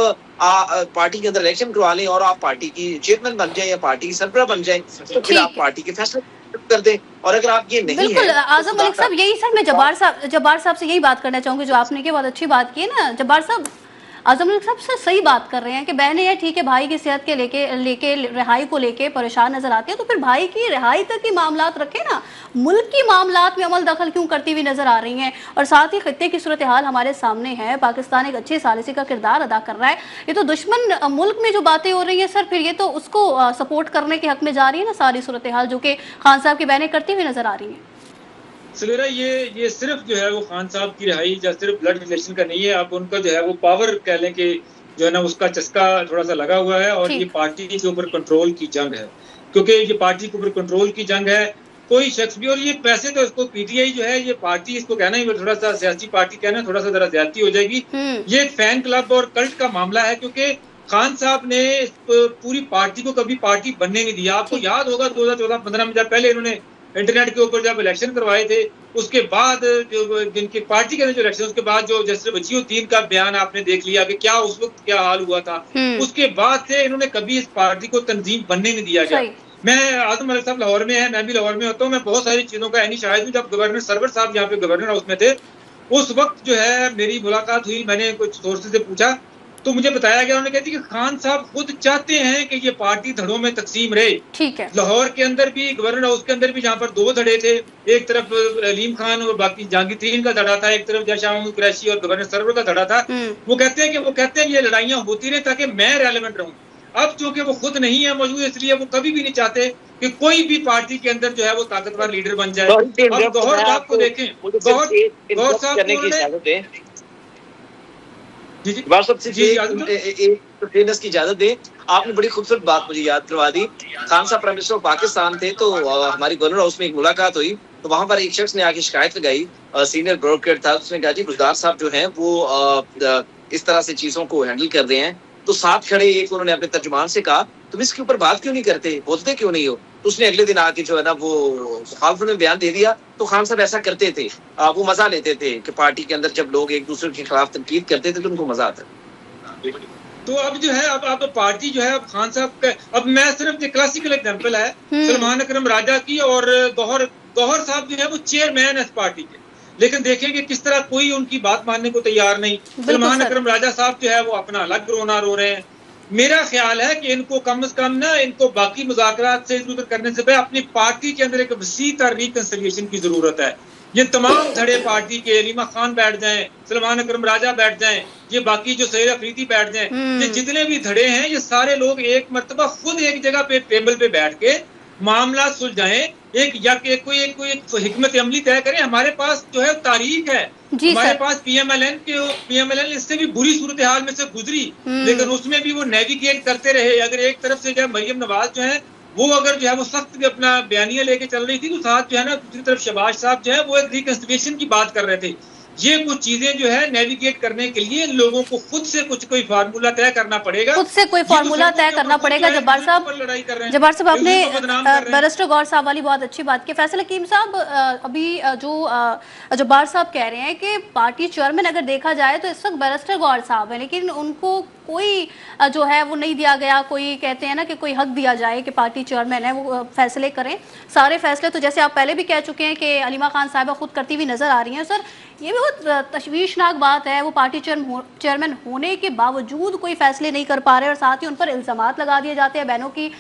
पार्टी के अंदर इलेक्शन करवा लें और आप पार्टी की चेयरमैन बन जाए या पार्टी की सरबराह बन जाए, तो फिर आप पार्टी के फैसले कर दें। और अगर आप ये नहीं बिल्कुल आज़म मलिक साहब, यही सर मैं जब्बार साहब से यही बात करना चाहूंगी जो आपने की बहुत अच्छी बात की है ना जब्बार साहब। आजम मलिक साहब से सही बात कर रहे हैं कि बहनें हैं ठीक है भाई की सेहत के लेके रिहाई को लेके परेशान नजर आती है, तो फिर भाई की रिहाई तक ही मामलात रखे ना, मुल्क की मामलात में अमल दखल क्यों करती हुई नजर आ रही हैं। और साथ ही खित्ते की सूरत हाल हमारे सामने है, पाकिस्तान एक अच्छे सालिसी का किरदार अदा कर रहा है, ये तो दुश्मन मुल्क में जो बातें हो रही हैं सर फिर ये तो उसको सपोर्ट करने के हक में जा रही है ना सारी सूरत हाल, जो कि खान साहब की बहनें करती हुई नजर आ रही हैं। सवेरा ये सिर्फ जो है वो खान साहब की रिहाई या सिर्फ ब्लड रिलेशन का नहीं है, आप उनका जो है वो पावर कह लें कि जो है ना उसका चस्का थोड़ा सा लगा हुआ है, और ये पार्टी के ऊपर कंट्रोल की जंग है, क्योंकि ये पार्टी के ऊपर कंट्रोल की जंग है। कोई शख्स भी, और ये पैसे तो इसको पीटीआई जो है ये पार्टी, इसको कहना ही थोड़ा सा सियासी पार्टी कहना थोड़ा सा जरा ज्यादती हो जाएगी। ये एक फैन क्लब और कल्ट का मामला है, क्योंकि खान साहब ने पूरी पार्टी को कभी पार्टी बनने नहीं दिया। आपको याद होगा 2014-15 में जब पहले इन्होंने इंटरनेट के ऊपर जब इलेक्शन करवाए थे, उसके बाद जो जिनकी पार्टी के जो इलेक्शन, उसके बाद जो जस्टिस वजीउद्दीन का बयान आपने देख लिया कि क्या उस वक्त क्या हाल हुआ था, उसके बाद से इन्होंने कभी इस पार्टी को तंजीम बनने नहीं दिया गया। मैं आजम मलिक साहब लाहौर में है, मैं भी लाहौर में होता हूँ, मैं बहुत सारी चीजों का यानी शायद जब गवर्नर सरवर साहब यहाँ पे गवर्नर हाउस में थे, उस वक्त जो है मेरी मुलाकात हुई, मैंने कुछ सोर्सेज से पूछा तो मुझे बताया गया, उन्होंने कहती कि खान साहब खुद चाहते हैं कि ये पार्टी धड़ों में तकसीम रहे। ठीक है। लाहौर के अंदर भी, गवर्नर हाउस के अंदर भी, जहाँ पर 2 धड़े थे, एक तरफ अलीम खान और बाकी जहांगीर का धड़ा था, एक तरफ जयशाह महमूद कुरैशी और गवर्नर सरवर का धड़ा था। वो कहते हैं कि ये लड़ाइयां होती रहे ताकि मैं रेलेवेंट रहूं। अब चूंकि वो खुद नहीं है मौजूद, इसलिए वो कभी भी नहीं चाहते कि कोई भी पार्टी के अंदर जो है वो ताकतवर लीडर बन जाए। अब गौहर साहब को देखें, गौहर साहब की इजाजत दें। आपने बड़ी खूबसूरत बात मुझे याद करवा दी। खान साहब प्राइम मिनिस्टर ऑफ पाकिस्तान थे, तो हमारी गवर्नर हाउस में एक मुलाकात हुई, तो वहां पर एक शख्स ने आके शिकायत लगाई, सीनियर ब्यूरोक्रेट था, उसने कहा जी गुजदार साहब जो हैं वो इस तरह से चीजों को हैंडल कर रहे हैं। तो साथ खड़े एक उन्होंने अपने तर्जुमान से कहा तुम इसके ऊपर बात क्यों नहीं करते, बोलते क्यों नहीं हो। तो उसने अगले दिन आके जो है ना वो मुखालफत में बयान दे दिया। तो खान साहब ऐसा करते थे, वो मजा लेते थे कि पार्टी के अंदर जब लोग एक दूसरे के खिलाफ तनकीद करते थे तो उनको मजा आता। तो अब जो है अब पार्टी जो है अब खान साहब का, अब मैं सिर्फ क्लासिकल एग्जांपल है सलमान अकरम राजा की, और गौहर साहब जो है वो चेयरमैन है इस पार्टी के, लेकिन देखें कि किस तरह कोई उनकी बात मानने को तैयार नहीं। सलमान अकरम राजा साहब जो है वो अपना अलग रोना रो रहे हैं। मेरा ख्याल है कि इनको कम से कम ना, इनको बाकी मुज़ाकरात से इधर करने से पहले अपनी पार्टी के अंदर एक वसी तर रिकंसिलिएशन की जरूरत है। ये तमाम धड़े पार्टी के, अलीमा खान बैठ जाएं, सलमान अकरम राजा बैठ जाएं, ये बाकी जो सैयद अफरीदी बैठ जाएं, ये जितने भी धड़े हैं ये सारे लोग एक मर्तबा खुद एक जगह पे टेबल पे बैठ के मामला सुलझाएं, कोई हिकमत अमली तय करें। हमारे पास जो है तारीख है, हमारे पास पीएमएलएन इससे भी बुरी सूरत हाल में से गुजरी, लेकिन उसमें भी वो नेविगेट करते रहे। अगर एक तरफ से जो है मरियम नवाज जो है वो अगर जो है वो सख्त अपना बयानिया लेके चल रही थी, तो साथ जो है ना दूसरी तरफ शहबाज साहब जो है वो एक रिकंसिलिएशन की बात कर रहे थे। ये कुछ चीजें जो है नेविगेट करने के लिए लोगों को खुद से कोई फार्मूला तय करना पड़ेगा, खुद से कोई फार्मूला तय करना पड़ेगा। जब्बार साहब आपने बैरिस्टर गौर साहब वाली बहुत अच्छी बात की। फैसल हकीम साहब, अभी जो जब्बार साहब कह रहे हैं कि पार्टी चेयरमैन अगर देखा जाए तो इस वक्त बैरिस्टर गौर साहब है, लेकिन उनको कोई जो है वो नहीं दिया गया, कोई कहते हैं ना कि कोई हक दिया जाए कि पार्टी चेयरमैन है वो फैसले करें। सारे फैसले तो जैसे आप पहले भी कह चुके हैं कि अलीमा खान साहिबा खुद करती हुई नजर आ रही हैं। सर ये भी बहुत तशवीशनाक बात है, वो पार्टी चेयरमैन होने के बावजूद कोई फैसले नहीं कर पा रहे, और साथ ही उन पर इल्जामात लगा दिए जाते हैं बहनों की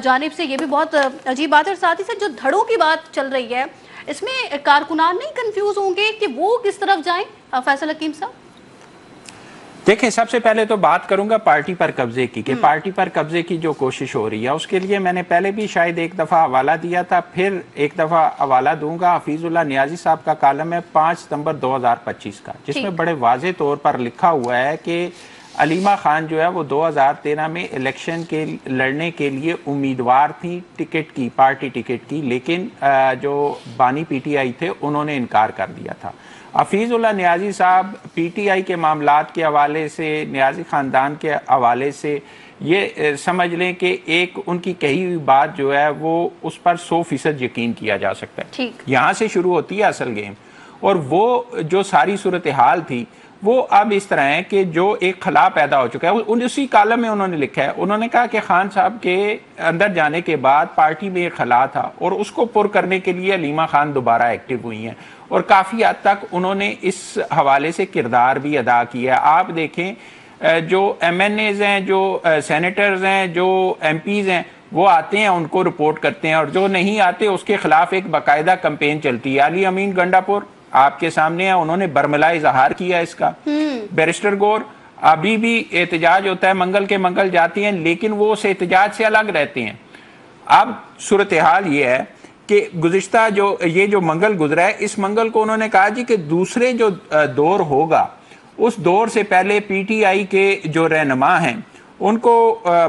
जानिब से। ये भी बहुत अजीब बात है। और साथ ही साथ जो धड़ों की बात चल रही है, इसमें कारकुनान नहीं कंफ्यूज होंगे कि वो किस तरफ जाएं? फैसल हकीम साहब देखिए, सबसे पहले तो बात करूंगा पार्टी पर कब्जे की, कि पार्टी पर कब्जे की जो कोशिश हो रही है उसके लिए मैंने पहले भी शायद एक दफ़ा हवाला दिया था, फिर एक दफ़ा हवाला दूंगा। हफीजुल्लाह नियाजी साहब का कालम है 5 सितंबर 2025 का, जिसमें बड़े वाज़े तौर पर लिखा हुआ है कि अलीमा खान जो है वो 2013 में इलेक्शन के लड़ने के लिए उम्मीदवार थी टिकट की, पार्टी टिकट की, लेकिन जो बानी पीटीआई थे उन्होंने इनकार कर दिया था। हफीजुल्लाह नियाजी साहब पीटीआई के मामलात के हवाले से, नियाजी ख़ानदान के हवाले से ये समझ लें कि एक उनकी कही हुई बात जो है वो उस पर 100% यकीन किया जा सकता है। यहाँ से शुरू होती है असल गेम। और वो जो सारी सूरत हाल थी वो अब इस तरह है कि जो एक खला पैदा हो चुका है, उसी कालम में उन्होंने लिखा है, उन्होंने कहा कि खान साहब के अंदर जाने के बाद पार्टी में एक खला था और उसको पुर करने के लिए अलीमा खान दोबारा एक्टिव हुई हैं, और काफ़ी हद तक उन्होंने इस हवाले से किरदार भी अदा किया। आप देखें جو MNAs ہیں, جو سینیٹرز ہیں, جو MPs ہیں, وہ آتے ہیں, ان کو رپورٹ کرتے ہیں, اور جو نہیں آتے اس کے خلاف ایک باقاعدہ کمپین چلتی ہے. علی امین گنڈاپور آپ کے سامنے ہیں, انہوں نے برملا اظہار کیا اس کا. بیرسٹر گور ابھی بھی احتجاج ہوتا ہے, منگل کے منگل جاتی ہیں, لیکن وہ اس احتجاج سے الگ رہتے ہیں. اب صورتحال یہ ہے کہ گزشتہ جو منگل گزرا ہے, اس منگل کو انہوں نے کہا جی کہ دوسرے جو دور ہوگا اس دور سے پہلے PTI کے جو رہنما ہیں ان کو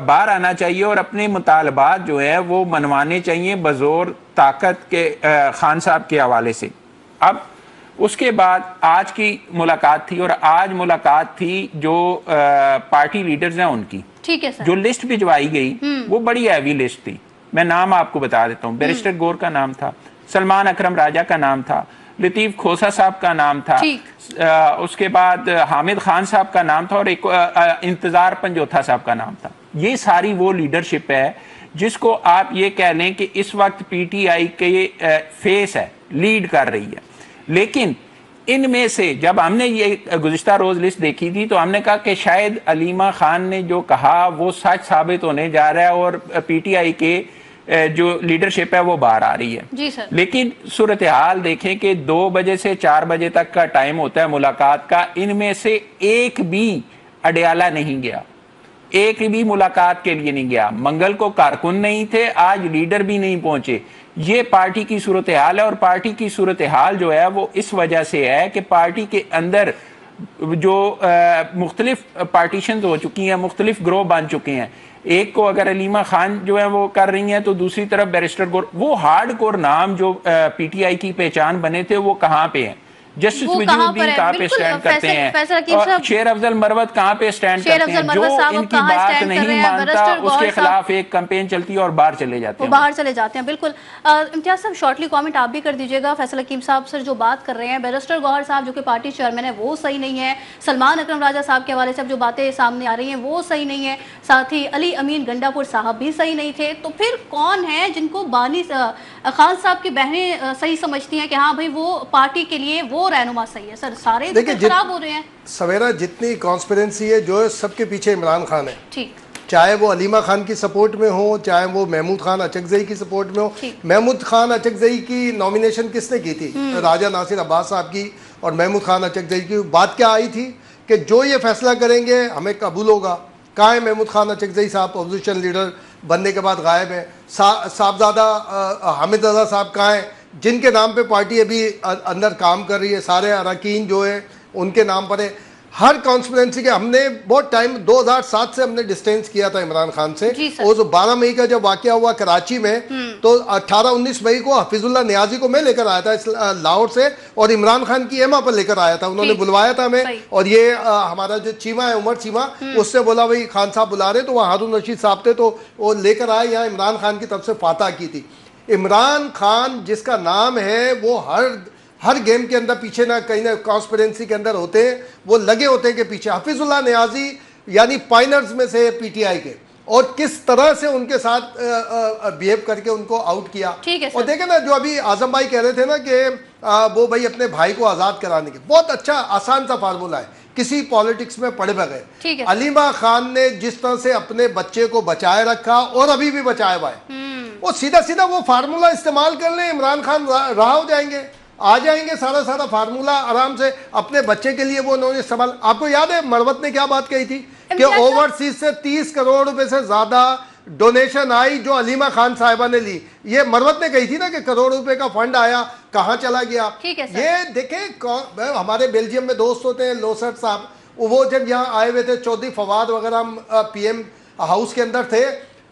باہر آنا چاہیے اور اپنے مطالبات جو ہے وہ منوانے چاہیے بزور طاقت کے خان صاحب کے حوالے سے. اب اس کے بعد آج کی ملاقات تھی, اور آج ملاقات تھی جو پارٹی لیڈرز ہیں ان کی. ٹھیک ہے سر. جو لسٹ بھجوائی گئی وہ بڑی ہیوی لسٹ تھی. میں نام آپ کو بتا دیتا ہوں. بیرسٹر گور کا نام تھا, سلمان اکرم راجہ کا نام تھا, لطیف کھوسا صاحب کا نام تھا, اس کے بعد حامد خان صاحب کا نام تھا, اور ایک انتظار پنجوتھا صاحب کا نام تھا. یہ ساری وہ لیڈرشپ ہے جس کو آپ یہ کہہ لیں کہ اس وقت PTI کے فیس ہے, لیڈ کر رہی ہے. لیکن ان میں سے جب ہم نے یہ گزشتہ روز لسٹ دیکھی تھی تو ہم نے کہا کہ شاید علیمہ خان نے جو کہا وہ سچ ثابت ہونے جا رہا ہے, اور PTI کے جو لیڈرشپ ہے وہ باہر آ رہی ہے. جی سر. لیکن صورتحال دیکھیں کہ 2 بجے سے 4 بجے تک کا ٹائم ہوتا ہے ملاقات کا, ان میں سے ایک بھی اڈیالہ نہیں گیا, ایک بھی ملاقات کے لیے نہیں گیا. منگل کو کارکن نہیں تھے, آج لیڈر بھی نہیں پہنچے. یہ پارٹی کی صورتحال ہے, اور پارٹی کی صورتحال جو ہے وہ اس وجہ سے ہے کہ پارٹی کے اندر جو مختلف پارٹیشنز ہو چکی ہیں, مختلف گروہ بن چکے ہیں. ایک کو اگر علیمہ خان جو ہے وہ کر رہی ہیں تو دوسری طرف بیرسٹر گور. وہ ہارڈ کور نام جو PTI کی پہچان بنے تھے وہ کہاں پہ ہیں؟ جسٹس وجود الدین کہاں پہ سٹینڈ کرتے ہیں, اور شیر افضل مروت کہاں پہ سٹینڈ کرتے ہیں؟ جو ان کی بات نہیں مانتا اس کے خلاف ایک کمپین چلتی ہے اور باہر چلے جاتے ہیں, باہر چلے جاتے ہیں. بالکل. امتیاز صاحب شارٹلی کامنٹ آپ بھی کر دیجیے گا. فیصل حکیم صاحب سر جو بات کر رہے ہیں, بیرسٹر گوہر صاحب جو کہ پارٹی چیئرمین ہے وہ صحیح نہیں ہے, سلمان اکرم راجہ صاحب کے حوالے سے اب جو باتیں سامنے آ رہی ہیں وہ صحیح نہیں ہے, ساتھ ہی علی امین گنڈاپور صاحب بھی صحیح نہیں تھے. تو پھر کون ہے جن کو بانی خان صاحب کی بہنیں صحیح سمجھتی ہیں کہ ہاں بھائی وہ پارٹی کے لیے وہ رہنما صحیح ہے؟ سر سارے خراب ہو رہے ہیں. سویرا جتنی کانسپیرنسی ہے جو سب کے پیچھے عمران خان ہے. ٹھیک. چاہے وہ علیمہ خان کی سپورٹ میں ہو, چاہے وہ محمود خان اچکزئی کی سپورٹ میں ہو. محمود خان اچکزئی کی نومینیشن کس نے کی تھی؟ راجہ ناصر عباس صاحب کی. اور محمود خان اچکزئی کی بات کیا آئی تھی کہ جو یہ فیصلہ کریں گے ہمیں قبول ہوگا. کہاں ہے محمود خان اچکزئی صاحب؟ اپوزیشن لیڈر بننے کے بعد غائب ہیں. صاحبزادہ حامد رضا صاحب کہاں ہیں جن کے نام پہ پارٹی ابھی اندر کام کر رہی ہے؟ سارے اراکین جو ہیں ان کے نام پر ہے. ہر کانسپیرنسی کے ہم نے بہت ٹائم 2007 سے ہم نے ڈسٹینس کیا تھا عمران خان سے. اور 12 مئی کا جب واقعہ ہوا کراچی میں تو 18-19 مئی کو حفیظ اللہ نیازی کو میں لے کر آیا تھا لاہور سے, اور عمران خان کی ایما پر لے کر آیا تھا. انہوں نے بلوایا تھا ہمیں, اور یہ ہمارا جو چیمہ ہے عمر چیمہ, اس سے بولا بھائی خان صاحب بلا رہے, تو وہ ہارون رشید صاحب تھے تو وہ لے کر آئے. یہاں عمران خان کی طرف سے فاتح کی تھی. عمران خان جس کا نام ہے وہ ہر گیم کے اندر پیچھے نہ کہیں نہ کانسپیرنسی کے اندر ہوتے ہیں, وہ لگے ہوتے ہیں کہ پیچھے. حفیظ اللہ نیازی یعنی پائنرز میں سے PTI کے, اور کس طرح سے ان کے ساتھ بیہیو کر کے ان کو آؤٹ کیا. اور دیکھیں نا جو ابھی اعظم بھائی کہہ رہے تھے نا کہ وہ بھائی اپنے بھائی کو آزاد کرانے کے, بہت اچھا آسان سا فارمولہ ہے کسی پالیٹکس میں پڑے بغیر. علیمہ خان نے جس طرح سے اپنے بچے کو بچائے رکھا اور ابھی بھی بچائے ہوا ہے, وہ سیدھا وہ فارمولہ استعمال کر لیں, عمران خان رہا ہو جائیں گے, آ جائیں گے. سارا فارمولہ آرام سے اپنے بچے کے لیے وہ انہوں نے استعمال. آپ کو یاد ہے مروت نے کیا بات کہی تھی کہ اوورسیز سے 30 کروڑ روپے سے زیادہ ڈونیشن آئی جو علیمہ خان صاحبہ نے لی. یہ مروت نے کہی تھی نا کہ کروڑ روپے کا فنڈ آیا, کہاں چلا گیا. یہ دیکھیں ہمارے بیلجیم میں دوست ہوتے ہیں لوسٹ صاحب, وہ جب یہاں آئے ہوئے تھے چودھری فواد وغیرہ PM ہاؤس کے اندر تھے,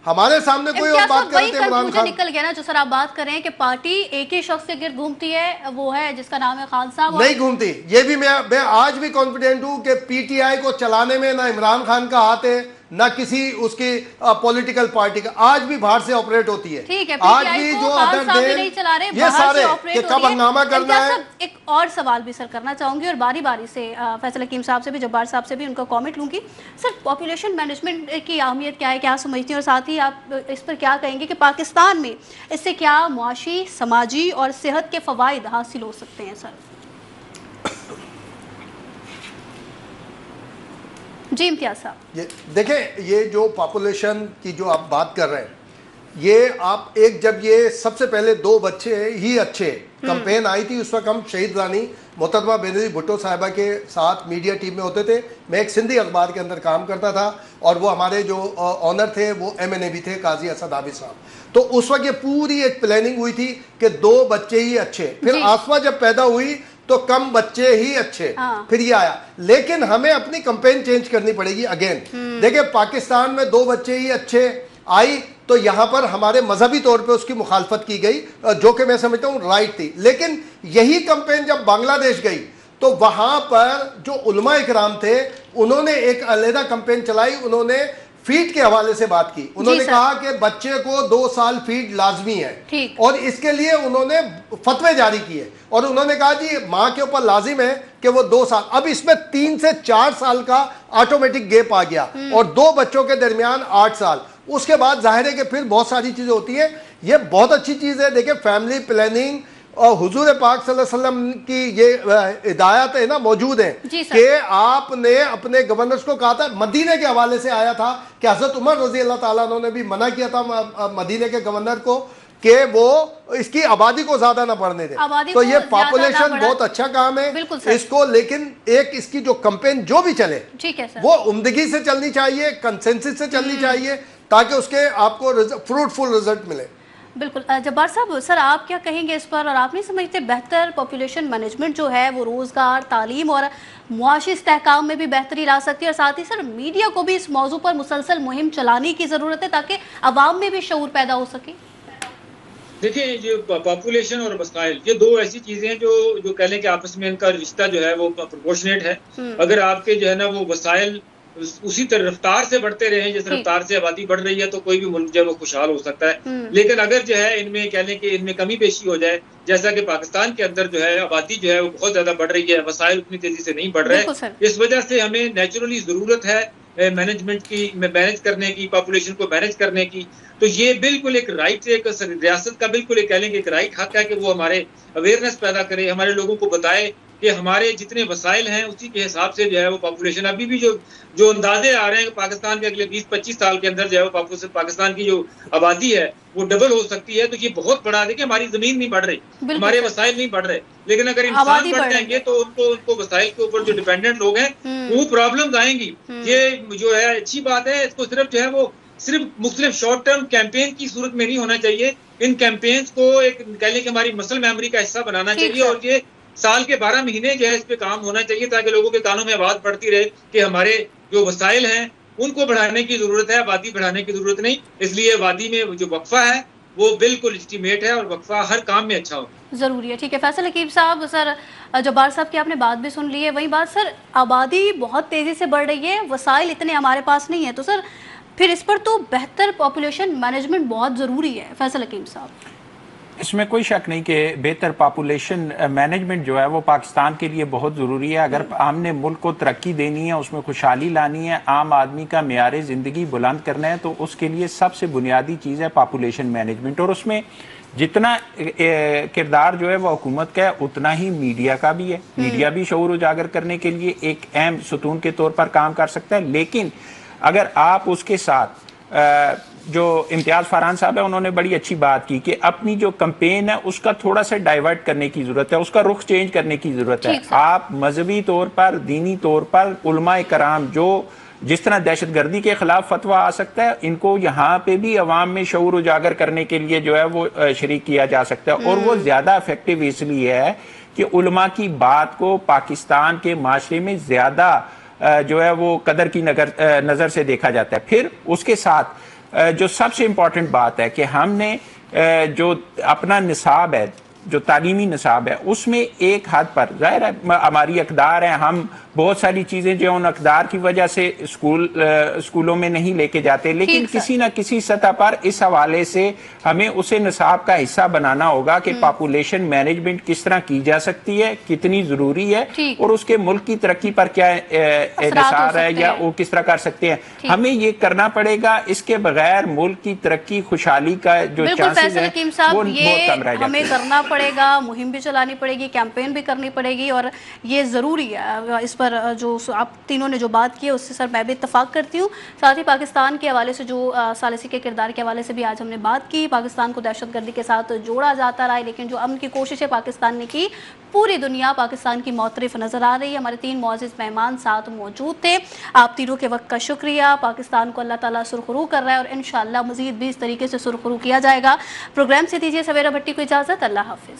ہمارے سامنے کوئی اور بات کرتے ہیں. عمران خان نکل گیا نا جو سر آپ بات کر رہے ہیں کہ پارٹی ایک ہی شخص کے گرد گھومتی ہے, وہ ہے جس کا نام ہے خان صاحب. نہیں گھومتی. یہ بھی میں آج بھی کانفیڈنٹ ہوں کہ PTI کو چلانے میں نہ عمران خان کا ہاتھ ہے نہ کسی اس کی پولیٹیکل پارٹی کا. آج بھی باہر سے آپریٹ ہوتی ہے. آج بھی جو یہ سارے کہ کب ہنگامہ کرنا ہے. ایک اور سوال بھی سر کرنا چاہوں گی, اور باری باری سے فیصل حکیم صاحب سے بھی, جبار صاحب سے بھی ان کا کامنٹ لوں گی. سر پاپولیشن مینجمنٹ کی اہمیت کیا ہے, کیا سمجھتی ہیں, اور ساتھ ہی آپ اس پر کیا کہیں گے کہ پاکستان میں اس سے کیا معاشی, سماجی اور صحت کے فوائد حاصل ہو سکتے ہیں؟ سر जी इम्तियाज साहब, ये देखें, ये जो पॉपुलेशन की जो आप बात कर रहे हैं, ये आप एक जब ये सबसे पहले 2 बच्चे ही अच्छे कैंपेन आई थी, उस वक्त हम शहीद रानी मोहतरमा बेनज़ीर भुट्टो साहिबा के साथ मीडिया टीम में होते थे। मैं एक सिंधी अखबार के अंदर काम करता था और वो हमारे जो ऑनर थे वो MNA भी थे, काजी असद आबिद साहब। तो उस वक्त ये पूरी एक प्लानिंग हुई थी कि 2 बच्चे ही अच्छे, फिर आसमा जब पैदा हुई तो कम बच्चे ही अच्छे, फिर ये आया। लेकिन हमें अपनी कैंपेन चेंज करनी पड़ेगी अगेन। देखिए, पाकिस्तान में 2 बच्चे ही अच्छे आई तो यहाँ पर हमारे मजहबी तौर पे उसकी मुखालफत की गई, जो कि मैं समझता हूँ राइट थी। लेकिन यही कैंपेन जब बांग्लादेश गई तो वहाँ पर जो उलमा इकराम थे उन्होंने एक अलहदा कैंपेन चलाई। उन्होंने फीड के हवाले से बात की। उन्होंने कहा कि बच्चे को 2 साल फीड लाजमी है और इसके लिए उन्होंने फतवे जारी किए और उन्होंने कहा जी माँ के ऊपर लाजिम है कि वो 2 साल। अब इसमें 3 से 4 साल का ऑटोमेटिक गैप आ गया और 2 बच्चों के दरमियान 8 साल। उसके बाद जाहिर है कि फिर बहुत सारी चीज़ें होती हैं। ये बहुत अच्छी चीज़ है। देखिए, फैमिली प्लानिंग और हुजूर पाक सल्लल्लाहु अलैहि वसल्लम की ये हिदायत है ना, मौजूद है कि आपने अपने गवर्नर्स को कहा था, मदीने के हवाले से आया था कि हज़रत उमर रज़ी अल्लाह ताला अन्हु ने भी मना किया था मदीने के गवर्नर को कि वो इसकी आबादी को ज्यादा ना बढ़ने दे। तो ये पॉपुलेशन बहुत अच्छा काम है इसको, लेकिन एक इसकी जो कैंपेन जो भी चले वो उम्दगी से चलनी चाहिए, कंसेंसस से चलनी चाहिए, ताकि उसके आपको फ्रूटफुल रिजल्ट मिले। बिल्कुल। जब्बार साहब, सर आप क्या कहेंगे इस पर, और आप नहीं समझते बेहतर पॉपुलेशन मैनेजमेंट जो है वो रोज़गार, तालीम और मुआशी इस्तेहकाम में भी बेहतरी ला सकती है, और साथ ही सर मीडिया को भी इस मौजू पर मुसलसल मुहिम चलाने की ज़रूरत है ताकि अवाम में भी शऊर पैदा हो सके? देखिए, ये पॉपुलेशन और मसाइल, ये 2 ऐसी चीज़ें हैं जो कह लें कि आपस में इनका रिश्ता जो है वो प्रोपोर्शनेट है। अगर आपके जो है ना वो वसाइल उसी तरह रफ्तार से बढ़ते रहे जिस रफ्तार से आबादी बढ़ रही है तो कोई भी मुल्क जो है वो खुशहाल हो सकता है। लेकिन अगर जो है इनमें कह लें कि इनमें कमी पेशी हो जाए, जैसा कि पाकिस्तान के अंदर जो है आबादी जो है वो बहुत ज्यादा बढ़ रही है, वसाइल उतनी तेजी से नहीं बढ़ रहे, इस वजह से हमें नेचुरली जरूरत है मैनेजमेंट की, मैनेज करने की, पॉपुलेशन को मैनेज करने की। तो ये बिल्कुल एक राइट, एक रियासत का बिल्कुल एक कह लेंगे एक राइट हक है कि वो हमारे अवेयरनेस पैदा करे, हमारे लोगों को बताए कि हमारे जितने वसाइल हैं उसी के हिसाब से जो है वो पॉपुलेशन, अभी भी जो अंदाजे आ रहे हैं पाकिस्तान के अगले 20-25 साल के अंदर जो है वो पाकिस्तान की जो आबादी है वो डबल हो सकती है। तो ये बहुत बड़ा, देखिए हमारी जमीन नहीं बढ़ रही, हमारे वसाइल नहीं बढ़ रहे, लेकिन अगर इंसान बढ़ जाएंगे तो उनको वसाइल के ऊपर जो डिपेंडेंट लोग हैं वो प्रॉब्लम्स आएंगी। ये जो है अच्छी बात है, इसको सिर्फ जो है वो सिर्फ मुख्तलिफ शॉर्ट टर्म कैंपेन की सूरत में नहीं होना चाहिए, इन कैंपेन्स को एक कह लें कि हमारी मसल मेमोरी का हिस्सा बनाना चाहिए और ये साल के 12 महीने जो है इस पे काम होना चाहिए ताकि लोगों के कानों में आवाज पड़ती रहे कि हमारे जो वसाइल हैं उनको बढ़ाने की जरूरत है, आबादी बढ़ाने की जरूरत नहीं। इसलिए आबादी में जो वक्फा है वो बिल्कुल एस्टीमेट है और वक्फा हर काम में अच्छा हो, जरूरी है। ठीक है फैसल हकीम साहब, सर जब्बार साहब की आपने बात भी सुन ली है। वही बात सर, आबादी बहुत तेजी से बढ़ रही है, वसाइल इतने हमारे पास नहीं है, तो सर फिर इस पर तो बेहतर पॉपुलेशन मैनेजमेंट बहुत ज़रूरी है। फैसल हकीम साहब, इसमें कोई शक नहीं कि बेहतर पॉपुलेशन मैनेजमेंट जो है वो पाकिस्तान के लिए बहुत ज़रूरी है। अगर हमने मुल्क को तरक्की देनी है, उसमें खुशहाली लानी है, आम आदमी का मेयार ज़िंदगी बुलंद करना है, तो उसके लिए सबसे बुनियादी चीज़ है पॉपुलेशन मैनेजमेंट। और उसमें जितना किरदार जो है वो हुकूमत का है उतना ही मीडिया का भी है। मीडिया भी शऊर उजागर करने के लिए एक अहम सतून के तौर पर काम कर सकता है, लेकिन अगर आप उसके साथ जो इम्तियाज़ फरहान साहब है उन्होंने बड़ी अच्छी बात की कि अपनी जो कैंपेन है उसका थोड़ा सा डाइवर्ट करने की ज़रूरत है, उसका रुख चेंज करने की ज़रूरत है। आप मजहबी तौर पर, दीनी तौर पर उलमा कराम जो जिस तरह दहशतगर्दी के खिलाफ फतवा आ सकता है, इनको यहाँ पे भी अवाम में शऊर उजागर करने के लिए जो है वो शरीक किया जा सकता है। और वो ज़्यादा इफेक्टिव इसलिए है कि उलमा की बात को पाकिस्तान के माशरे में ज़्यादा जो है वो कदर की नज़र से देखा जाता है। फिर उसके साथ जो सबसे इम्पॉर्टेंट बात है कि हमने जो अपना निसाब है, जो तालीमी निसाब है, उसमें एक हद पर ज़ाहिर है हमारी अक़दार है, हम बहुत सारी चीज़ें जो उन अक़दार की वजह से स्कूलों में नहीं लेके जाते, लेकिन किसी न किसी सतह पर इस हवाले से हमें उसे निसाब का हिस्सा बनाना होगा कि पॉपुलेशन मैनेजमेंट किस तरह की जा सकती है, कितनी ज़रूरी है और उसके मुल्क की तरक्की पर क्या इन्हिसार है या वो किस तरह कर सकते हैं। हमें ये करना पड़ेगा, इसके बगैर मुल्क की तरक्की, खुशहाली का जो चांसेस है वो बहुत कम रह जाते हैं। पड़ेगा, मुहिम भी चलानी पड़ेगी, कैंपेन भी करनी पड़ेगी और ये ज़रूरी है। इस पर سر جو آپ تینوں نے جو بات کی ہے اس سے سر میں بھی اتفاق کرتی ہوں. ساتھ ہی پاکستان کے حوالے سے جو ثالثی کے کردار کے حوالے سے بھی آج ہم نے بات کی. پاکستان کو دہشت گردی کے ساتھ جوڑا جاتا رہا ہے، لیکن جو امن کی کوششیں پاکستان نے کی، پوری دنیا پاکستان کی معترف نظر آ رہی ہے. ہمارے 3 معزز مہمان ساتھ موجود تھے. آپ تینوں کے وقت کا شکریہ. پاکستان کو اللہ تعالیٰ سرخرو کر رہا ہے اور انشاءاللہ مزید بھی اس طریقے سے سرخرو کیا جائے گا. پروگرام سے دیجیے سویرا بھٹی کو اجازت. اللہ حافظ.